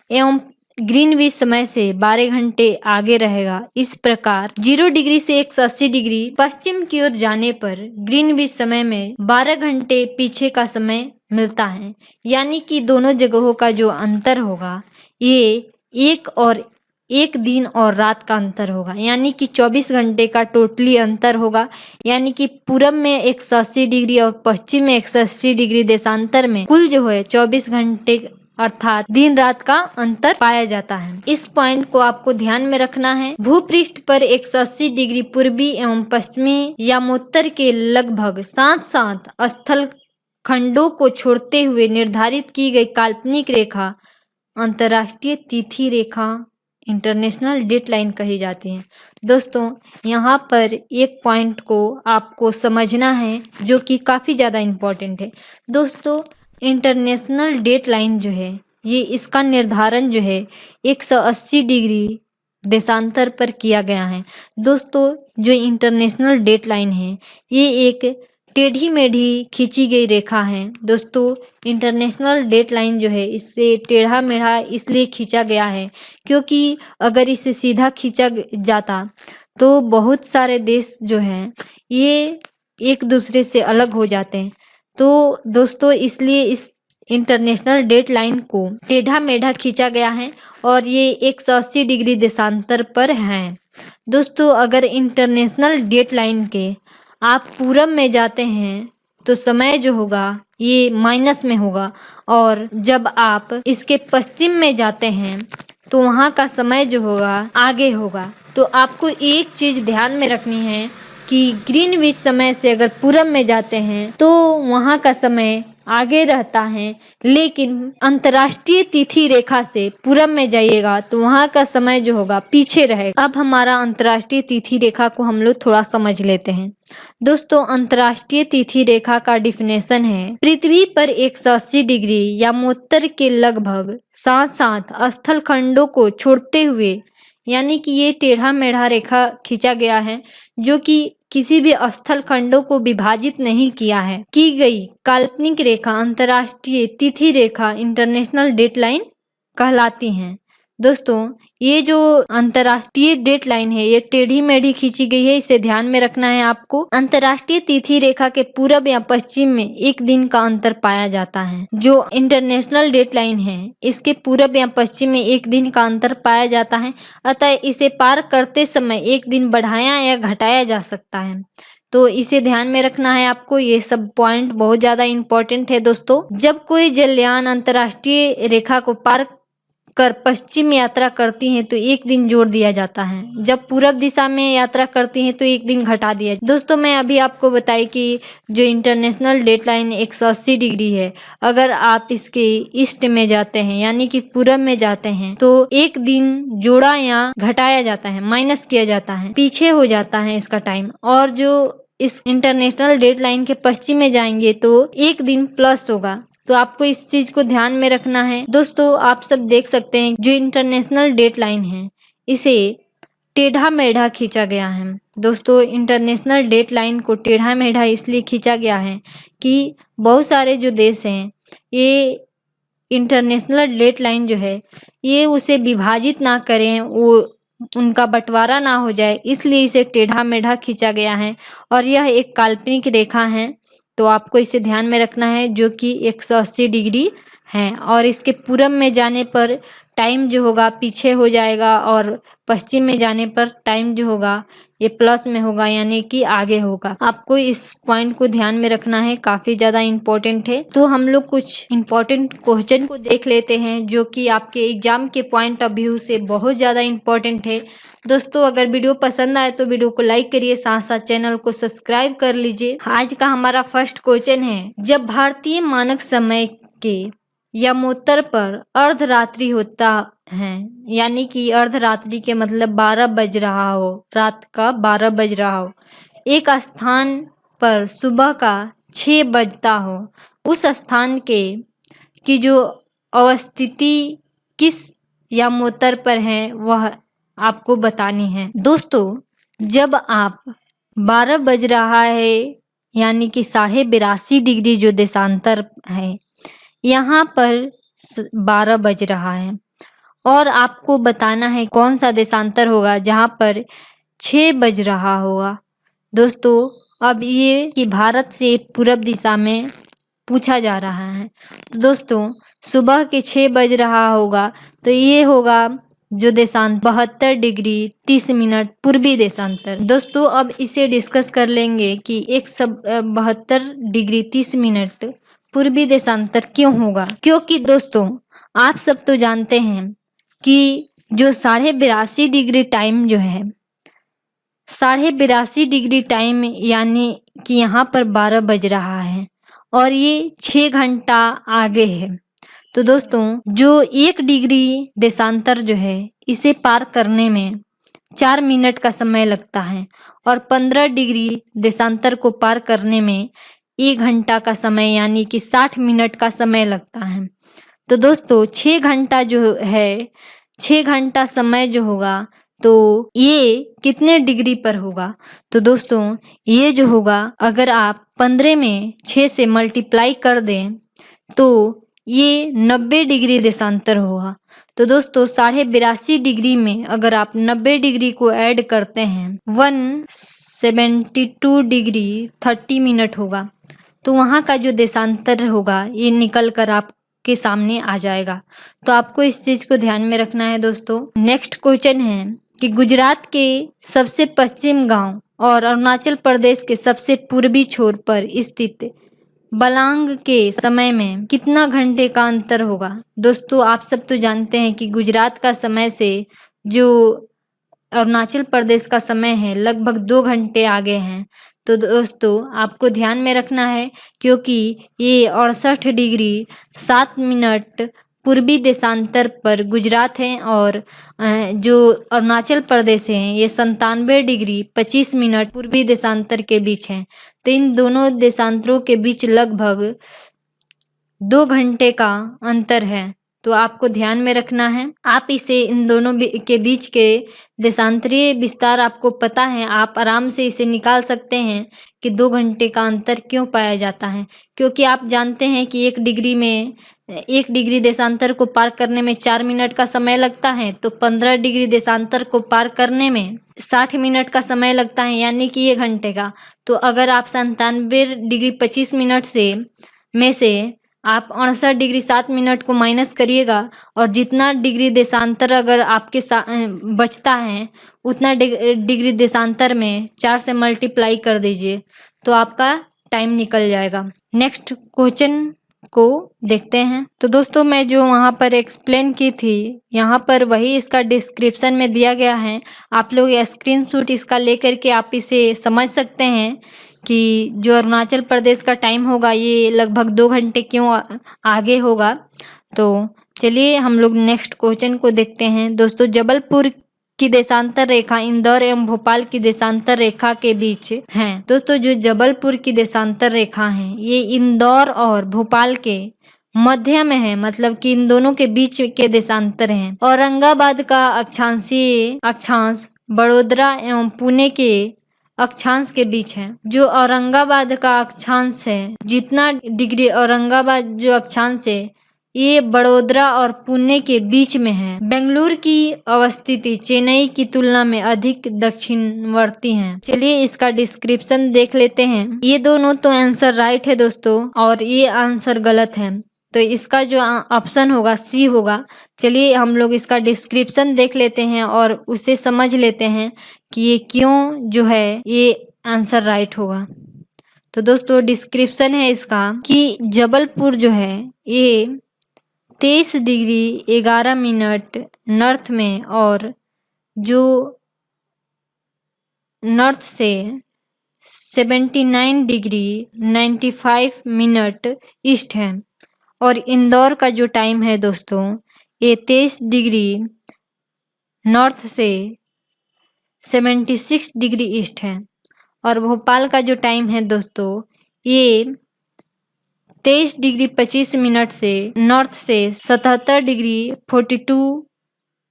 एवं ग्रीनविच समय से 12 घंटे आगे रहेगा। इस प्रकार 0 डिग्री से 180 डिग्री पश्चिम की ओर जाने पर ग्रीनविच समय में 12 घंटे पीछे का समय मिलता है, यानी कि दोनों जगहों का जो अंतर होगा ये एक दिन और रात का अंतर होगा, यानी कि 24 घंटे का टोटली अंतर होगा। यानी कि पूरब में 180 डिग्री और पश्चिम में 180 डिग्री देशांतर में कुल जो है 24 घंटे अर्थात दिन रात का अंतर पाया जाता है। इस पॉइंट को आपको ध्यान में रखना है। भूपृष्ठ पर 180 डिग्री पूर्वी एवं पश्चिमी यमोत्तर के लगभग साथ स्थल खंडों को छोड़ते हुए निर्धारित की गई काल्पनिक रेखा अंतर्राष्ट्रीय तिथि रेखा इंटरनेशनल डेटलाइन कही जाती है। दोस्तों यहाँ पर एक पॉइंट को आपको समझना है जो कि काफ़ी ज़्यादा इम्पोर्टेंट है। दोस्तों इंटरनेशनल डेटलाइन जो है ये इसका निर्धारण जो है 180 डिग्री देशांतर पर किया गया है। दोस्तों जो इंटरनेशनल डेटलाइन है ये एक टेढ़ी मेढ़ी खींची गई रेखा है। दोस्तों इंटरनेशनल डेटलाइन जो है इससे टेढ़ा मेढ़ा इसलिए खींचा गया है क्योंकि अगर इसे सीधा खींचा जाता तो बहुत सारे देश जो हैं ये एक दूसरे से अलग हो जाते हैं। तो दोस्तों इसलिए इस इंटरनेशनल डेटलाइन को टेढ़ा मेढ़ा खींचा गया है और ये 180 डिग्री देशांतर पर हैं। दोस्तों अगर इंटरनेशनल डेटलाइन के आप पूरब में जाते हैं तो समय जो होगा ये माइनस में होगा और जब आप इसके पश्चिम में जाते हैं तो वहाँ का समय जो होगा आगे होगा। तो आपको एक चीज़ ध्यान में रखनी है कि ग्रीनविच समय से अगर पूरब में जाते हैं तो वहाँ का समय आगे रहता है, लेकिन अंतर्राष्ट्रीय तिथि रेखा से पूरब में जाइएगा तो वहाँ का समय जो होगा पीछे रहेगा। अब हमारा अंतर्राष्ट्रीय तिथि रेखा को हम लोग थोड़ा समझ लेते हैं। दोस्तों अंतर्राष्ट्रीय तिथि रेखा का डिफिनेशन है पृथ्वी पर 180 डिग्री यमोत्तर के लगभग साथ स्थल खंडों को छोड़ते हुए, यानी कि ये टेढ़ा मेढ़ा रेखा खींचा गया है जो कि किसी भी स्थल खंडों को विभाजित नहीं किया है, की गई काल्पनिक रेखा अंतर्राष्ट्रीय तिथि रेखा इंटरनेशनल डेटलाइन कहलाती हैं। दोस्तों ये जो अंतर्राष्ट्रीय डेडलाइन है ये टेढ़ी मेढ़ी खींची गई है, इसे ध्यान में रखना है आपको। अंतर्राष्ट्रीय तिथि रेखा के पूरब या पश्चिम में एक दिन का अंतर पाया जाता है। जो इंटरनेशनल डेडलाइन है इसके पूरब या पश्चिम में एक दिन का अंतर पाया जाता है, अतः इसे पार करते समय एक दिन बढ़ाया या घटाया जा सकता है। तो इसे ध्यान में रखना है आपको, ये सब पॉइंट बहुत ज्यादा इंपॉर्टेंट है दोस्तों। जब कोई जलयान अंतर्राष्ट्रीय रेखा को पार कर पश्चिम यात्रा करती हैं तो एक दिन जोड़ दिया जाता है। जब पूरब दिशा में यात्रा करती हैं तो एक दिन घटा दिया। दोस्तों मैं अभी आपको बताई कि जो इंटरनेशनल डेडलाइन 180 डिग्री है, अगर आप इसके ईस्ट में जाते हैं यानी कि पूरब में जाते हैं तो एक दिन जोड़ा या घटाया जाता है, माइनस किया जाता है, पीछे हो जाता है इसका टाइम। और जो इस इंटरनेशनल डेडलाइन के पश्चिम में जाएंगे तो एक दिन प्लस होगा। तो आपको इस चीज को ध्यान में रखना है। दोस्तों आप सब देख सकते हैं जो इंटरनेशनल डेडलाइन है इसे टेढ़ा मेढ़ा खींचा गया है। दोस्तों इंटरनेशनल डेडलाइन को टेढ़ा मेढ़ा इसलिए खींचा गया है कि बहुत सारे जो देश हैं ये इंटरनेशनल डेडलाइन जो है ये उसे विभाजित ना करें, वो उनका बंटवारा ना हो जाए, इसलिए इसे टेढ़ा मेढ़ा खींचा गया है। और यह एक काल्पनिक रेखा है, तो आपको इसे ध्यान में रखना है, जो कि 180 डिग्री है। और इसके पूरब में जाने पर टाइम जो होगा पीछे हो जाएगा और पश्चिम में जाने पर टाइम जो होगा ये प्लस में होगा यानी कि आगे होगा। आपको इस पॉइंट को ध्यान में रखना है, काफी ज्यादा इम्पोर्टेंट है। तो हम लोग कुछ इम्पोर्टेंट क्वेश्चन को देख लेते हैं जो कि आपके एग्जाम के पॉइंट ऑफ व्यू से बहुत ज्यादा इम्पोर्टेंट है। दोस्तों अगर वीडियो पसंद आए तो वीडियो को लाइक करिए, साथ साथ चैनल को सब्सक्राइब कर लीजिए। आज का हमारा फर्स्ट क्वेश्चन है, जब भारतीय मानक समय के यमोत्तर पर अर्धरात्रि होता है यानी कि अर्धरात्रि के मतलब 12 बज रहा हो, रात का 12 बज रहा हो, एक स्थान पर सुबह का 6 बजता हो, उस स्थान के की जो अवस्थिति किस यमोत्तर पर है वह आपको बतानी है। दोस्तों जब आप 12 बज रहा है यानी कि 82.5 डिग्री जो देशांतर है यहाँ पर 12 बज रहा है और आपको बताना है कौन सा देशांतर होगा जहाँ पर 6 बज रहा होगा। दोस्तों अब ये कि भारत से पूरब दिशा में पूछा जा रहा है, तो दोस्तों सुबह के 6 बज रहा होगा तो ये होगा जो देशांतर 72 डिग्री 30 मिनट पूर्वी देशांतर। दोस्तों अब इसे डिस्कस कर लेंगे कि 72 डिग्री 30 मिनट पूर्वी देशांतर क्यों होगा। क्योंकि दोस्तों आप सब तो जानते हैं कि जो 82.5 डिग्री टाइम जो है 82.5 डिग्री टाइम यानी कि यहाँ पर 12 बज रहा है और ये 6 घंटा आगे है। तो दोस्तों जो 1 डिग्री देशांतर जो है इसे पार करने में 4 मिनट का समय लगता है और 15 डिग्री देशांतर को पार करने में 1 घंटा का समय यानी कि 60 मिनट का समय लगता है। तो दोस्तों 6 घंटा जो है 6 घंटा समय जो होगा तो ये कितने डिग्री पर होगा। तो दोस्तों ये जो होगा अगर आप 15 में 6 से मल्टीप्लाई कर दें तो ये 90 डिग्री देशांतर होगा। तो दोस्तों 82.5 डिग्री में अगर आप 90 डिग्री को ऐड करते हैं 172 डिग्री 30 मिनट होगा, तो वहाँ का जो देशांतर होगा ये निकल कर आपके सामने आ जाएगा। तो आपको इस चीज को ध्यान में रखना है। दोस्तों नेक्स्ट क्वेश्चन है कि गुजरात के सबसे पश्चिम गांव और अरुणाचल प्रदेश के सबसे पूर्वी छोर पर स्थित बलांग के समय में कितना घंटे का अंतर होगा। दोस्तों आप सब तो जानते हैं कि गुजरात का समय से जो अरुणाचल प्रदेश का समय है लगभग 2 घंटे आगे हैं। तो दोस्तों आपको ध्यान में रखना है क्योंकि ये 68 डिग्री 7 मिनट पूर्वी देशांतर पर गुजरात है और जो अरुणाचल प्रदेश है ये 97 डिग्री 25 मिनट पूर्वी देशांतर के बीच है। तो इन दोनों देशांतरों के बीच लगभग 2 घंटे का अंतर है। तो आपको ध्यान में रखना है। आप इसे इन दोनों के बीच के देशांतरीय विस्तार आपको पता है, आप आराम से इसे निकाल सकते हैं कि 2 घंटे का अंतर क्यों पाया जाता है। क्योंकि आप जानते हैं कि 1 डिग्री देशांतर को पार करने में 4 मिनट का समय लगता है, तो 15 डिग्री देशांतर को पार करने में 60 मिनट का समय लगता है, यानी कि 1 घंटे का। तो अगर आप 97 डिग्री 25 मिनट में से आप 68 डिग्री 7 मिनट को माइनस करिएगा और जितना डिग्री देशांतर अगर आपके बचता है उतना डिग्री देशांतर में 4 से मल्टीप्लाई कर दीजिए, तो आपका टाइम निकल जाएगा। नेक्स्ट क्वेश्चन को देखते हैं। तो दोस्तों, मैं जो वहाँ पर एक्सप्लेन की थी, यहाँ पर वही इसका डिस्क्रिप्शन में दिया गया है। आप लोग स्क्रीनशॉट इसका लेकर के आप इसे समझ सकते हैं कि जो अरुणाचल प्रदेश का टाइम होगा ये लगभग 2 घंटे क्यों आगे होगा। तो चलिए हम लोग नेक्स्ट क्वेश्चन को देखते हैं। दोस्तों, जबलपुर की देशांतर रेखा इंदौर एवं भोपाल की देशांतर रेखा के बीच है। दोस्तों, जो जबलपुर की देशांतर रेखा है ये इंदौर और भोपाल के मध्य में है, मतलब कि इन दोनों के बीच के देशांतर हैं। औरंगाबाद का अक्षांश बड़ोदरा एवं पुणे के अक्षांश के बीच है। जो औरंगाबाद का अक्षांश है, जितना डिग्री औरंगाबाद जो अक्षांश है ये बड़ोदरा और पुणे के बीच में है। बेंगलुरु की अवस्थिति चेन्नई की तुलना में अधिक दक्षिणवर्ती है। चलिए इसका डिस्क्रिप्शन देख लेते हैं। ये दोनों तो आंसर राइट है दोस्तों, और ये आंसर गलत है, तो इसका जो ऑप्शन होगा सी होगा। चलिए हम लोग इसका डिस्क्रिप्शन देख लेते हैं और उसे समझ लेते हैं कि ये क्यों जो है ये आंसर राइट होगा। तो दोस्तों, डिस्क्रिप्शन है इसका कि जबलपुर जो है ये 23 डिग्री 11 मिनट नॉर्थ में और जो नॉर्थ से 79 डिग्री 95 मिनट ईस्ट है। और इंदौर का जो टाइम है दोस्तों ये 23 डिग्री नॉर्थ से 76 डिग्री ईस्ट है। और भोपाल का जो टाइम है दोस्तों ये 23 डिग्री 25 मिनट से नॉर्थ से 77 डिग्री 42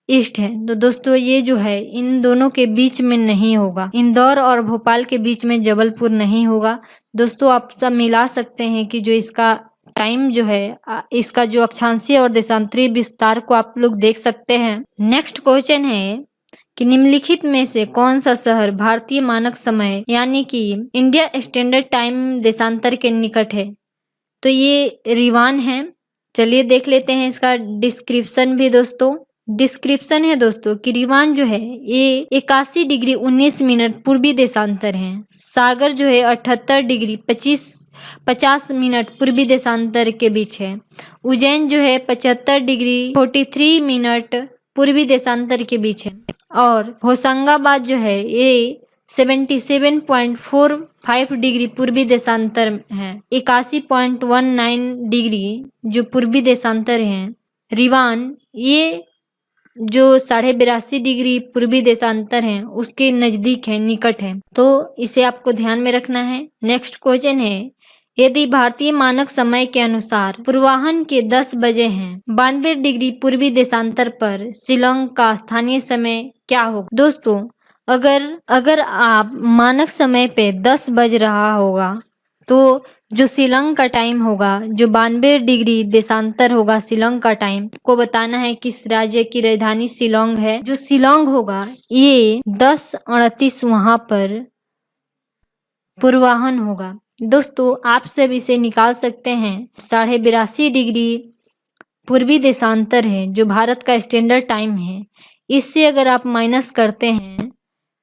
ईस्ट है। तो दोस्तों, ये जो है इन दोनों के बीच में नहीं होगा, इंदौर और भोपाल के बीच में जबलपुर नहीं होगा। दोस्तों, आप सब मिला सकते हैं कि जो इसका टाइम जो है इसका जो अक्षांशीय और देशांतरीय विस्तार को आप लोग देख सकते हैं। नेक्स्ट क्वेश्चन है कि निम्नलिखित में से कौन सा शहर भारतीय मानक समय यानी कि इंडिया स्टैंडर्ड टाइम देशांतर के निकट है? तो ये रीवान है। चलिए देख लेते हैं इसका डिस्क्रिप्शन भी। दोस्तों, डिस्क्रिप्शन है दोस्तों कि रीवान जो है ये 81 डिग्री 19 मिनट पूर्वी देशांतर है। सागर जो है 78 डिग्री 50 मिनट पूर्वी देशांतर के बीच है। उज्जैन जो है 75 डिग्री 43 मिनट पूर्वी देशांतर के बीच है। और होशंगाबाद जो है ये 77.45 डिग्री पूर्वी देशांतर है। 81.19 डिग्री जो पूर्वी देशांतर है। रीवान ये जो 82.5 डिग्री पूर्वी देशांतर है उसके नजदीक है, निकट है। तो इसे आपको ध्यान में रखना है। नेक्स्ट क्वेश्चन है, यदि भारतीय मानक समय के अनुसार पूर्वाह्न के 10 बजे हैं 92 डिग्री पूर्वी देशांतर पर शिलोंग का स्थानीय समय क्या होगा? दोस्तों, अगर आप मानक समय पे 10 बज रहा होगा तो जो शिलोंग का टाइम होगा जो 92 डिग्री देशांतर होगा, शिलोंग का टाइम को बताना है किस राज्य की राजधानी शिलोंग है। जो शिलोंग होगा ये 10:38 वहां पर पूर्वाह्न होगा। दोस्तों, आप सब इसे निकाल सकते हैं। 82.5 डिग्री पूर्वी देशांतर है जो भारत का स्टैंडर्ड टाइम है। इससे अगर आप माइनस करते हैं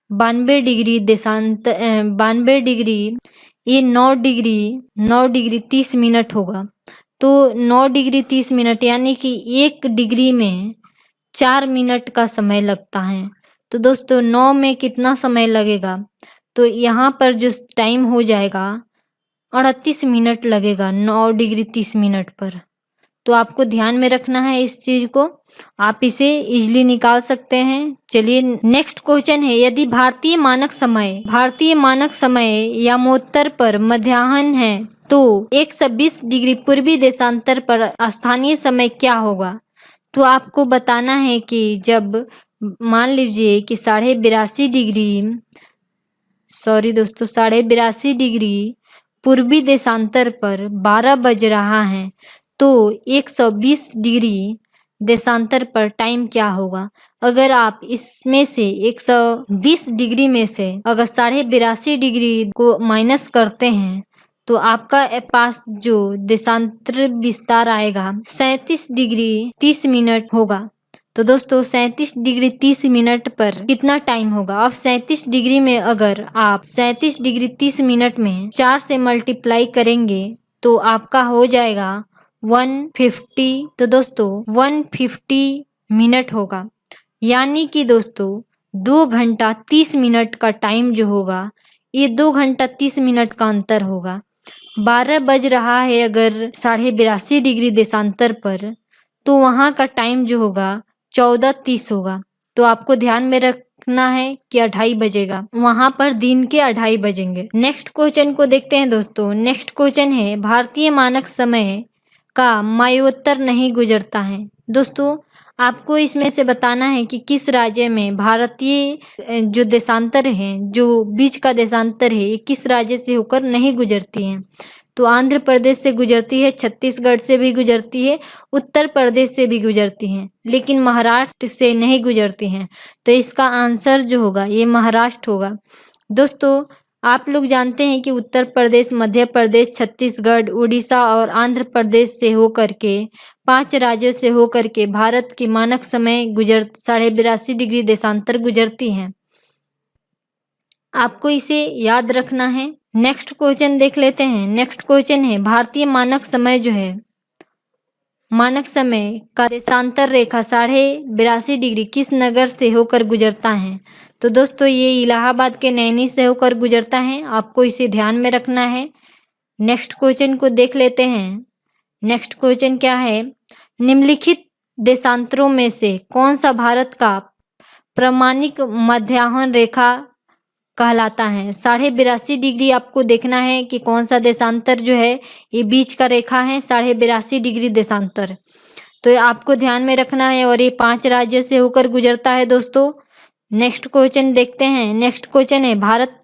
92 डिग्री देशांतर 92 डिग्री ये 9 डिग्री 30 मिनट होगा। तो 9 डिग्री 30 मिनट यानी कि 1 डिग्री में 4 मिनट का समय लगता है। तो दोस्तों, 9 में कितना समय लगेगा? तो यहाँ पर जो टाइम हो जाएगा 38 मिनट लगेगा 9 डिग्री 30 मिनट पर। तो आपको ध्यान में रखना है इस चीज को, आप इसे इजीली निकाल सकते हैं। चलिए नेक्स्ट क्वेश्चन है, यदि भारतीय मानक समय यामोत्तर पर मध्याह्न है तो 120 डिग्री पूर्वी देशांतर पर स्थानीय समय क्या होगा? तो आपको बताना है कि जब मान लीजिए कि 82.5 डिग्री पूर्वी देशांतर पर 12 बज रहा है, तो 120 डिग्री देशांतर पर टाइम क्या होगा। अगर आप इसमें से 120 डिग्री में से अगर 82.5 डिग्री को माइनस करते हैं तो आपका पास जो देशांतर विस्तार आएगा 37 डिग्री 30 मिनट होगा। तो दोस्तों 37 डिग्री 30 मिनट पर कितना टाइम होगा। अब 37 डिग्री में अगर आप 37 डिग्री 30 मिनट में 4 से मल्टीप्लाई करेंगे तो आपका हो जाएगा 150। तो दोस्तों 150 मिनट होगा, यानी कि दोस्तों 2 घंटा 30 मिनट का टाइम जो होगा ये 2 घंटा 30 मिनट का अंतर होगा। 12 बज रहा है अगर 82.5 डिग्री देशांतर पर, तो वहाँ का टाइम जो होगा 14:30 होगा। तो आपको ध्यान में रखना है कि 2:30 बजेगा, वहाँ पर दिन के 2:30 बजेंगे। नेक्स्ट क्वेश्चन को देखते हैं दोस्तों। नेक्स्ट क्वेश्चन है भारतीय मानक समय का मायोत्तर नहीं गुजरता है। दोस्तों आपको इसमें से बताना है कि किस राज्य में भारतीय जो देशांतर है, जो बीच का देशांतर है, ये किस राज्य से होकर नहीं गुजरती है। तो आंध्र प्रदेश से गुजरती है, छत्तीसगढ़ से भी गुजरती है, उत्तर प्रदेश से भी गुजरती हैं, लेकिन महाराष्ट्र से नहीं गुजरती हैं। तो इसका आंसर जो होगा ये महाराष्ट्र होगा। दोस्तों आप लोग जानते हैं कि उत्तर प्रदेश, मध्य प्रदेश, छत्तीसगढ़, उड़ीसा और आंध्र प्रदेश से होकर के 5 राज्यों से होकर के भारत की मानक समय 82.5 डिग्री देशांतर गुजरती हैं। आपको इसे याद रखना है। नेक्स्ट क्वेश्चन देख लेते हैं। नेक्स्ट क्वेश्चन है भारतीय मानक समय जो है, मानक समय का देशांतर रेखा 82.5 डिग्री किस नगर से होकर गुजरता है। तो दोस्तों ये इलाहाबाद के नैनी से होकर गुजरता है, आपको इसे ध्यान में रखना है। नेक्स्ट क्वेश्चन को देख लेते हैं। नेक्स्ट क्वेश्चन क्या है, निम्नलिखित देशांतरों में से कौन सा भारत का प्रमाणिक मध्याह्न रेखा कहलाता है। 82.5 डिग्री आपको देखना है कि कौन सा देशांतर जो है ये बीच का रेखा है, 82.5 डिग्री देशांतर। तो आपको ध्यान में रखना है और ये 5 राज्य से होकर गुजरता है दोस्तों। नेक्स्ट क्वेश्चन देखते हैं। नेक्स्ट क्वेश्चन है भारत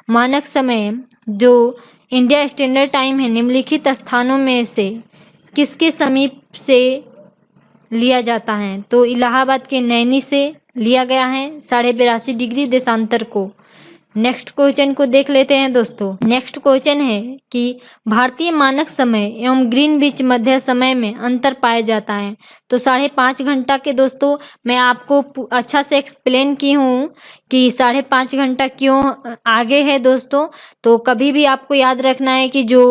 मानक समय जो इंडिया स्टैंडर्ड टाइम है, निम्नलिखित स्थानों में से किसके समीप से लिया जाता है। तो इलाहाबाद के नैनी से लिया गया है 82.5 डिग्री देशांतर को। नेक्स्ट क्वेश्चन को देख लेते हैं दोस्तों। नेक्स्ट क्वेश्चन है कि भारतीय मानक समय एवं ग्रीनविच मध्य समय में अंतर पाया जाता है। तो 5.5 घंटा के दोस्तों मैं आपको अच्छा से एक्सप्लेन की हूँ कि 5.5 घंटा क्यों आगे है दोस्तों। तो कभी भी आपको याद रखना है कि जो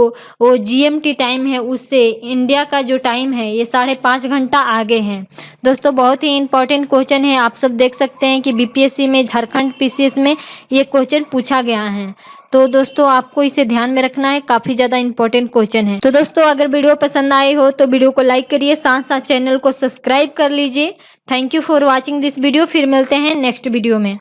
वो GMT टाइम है उससे इंडिया का जो टाइम है ये 5.5 घंटा आगे है दोस्तों। बहुत ही इंपॉर्टेंट क्वेश्चन है, आप सब देख सकते हैं कि BPSC में, झारखंड PCS में ये क्वेश्चन पूछा गया है। तो दोस्तों आपको इसे ध्यान में रखना है, काफ़ी ज़्यादा इंपॉर्टेंट क्वेश्चन है। तो दोस्तों अगर वीडियो पसंद आई हो तो वीडियो को लाइक करिए, साथ साथ चैनल को सब्सक्राइब कर लीजिए। Thank you for watching this video. फिर मिलते हैं नेक्स्ट वीडियो में।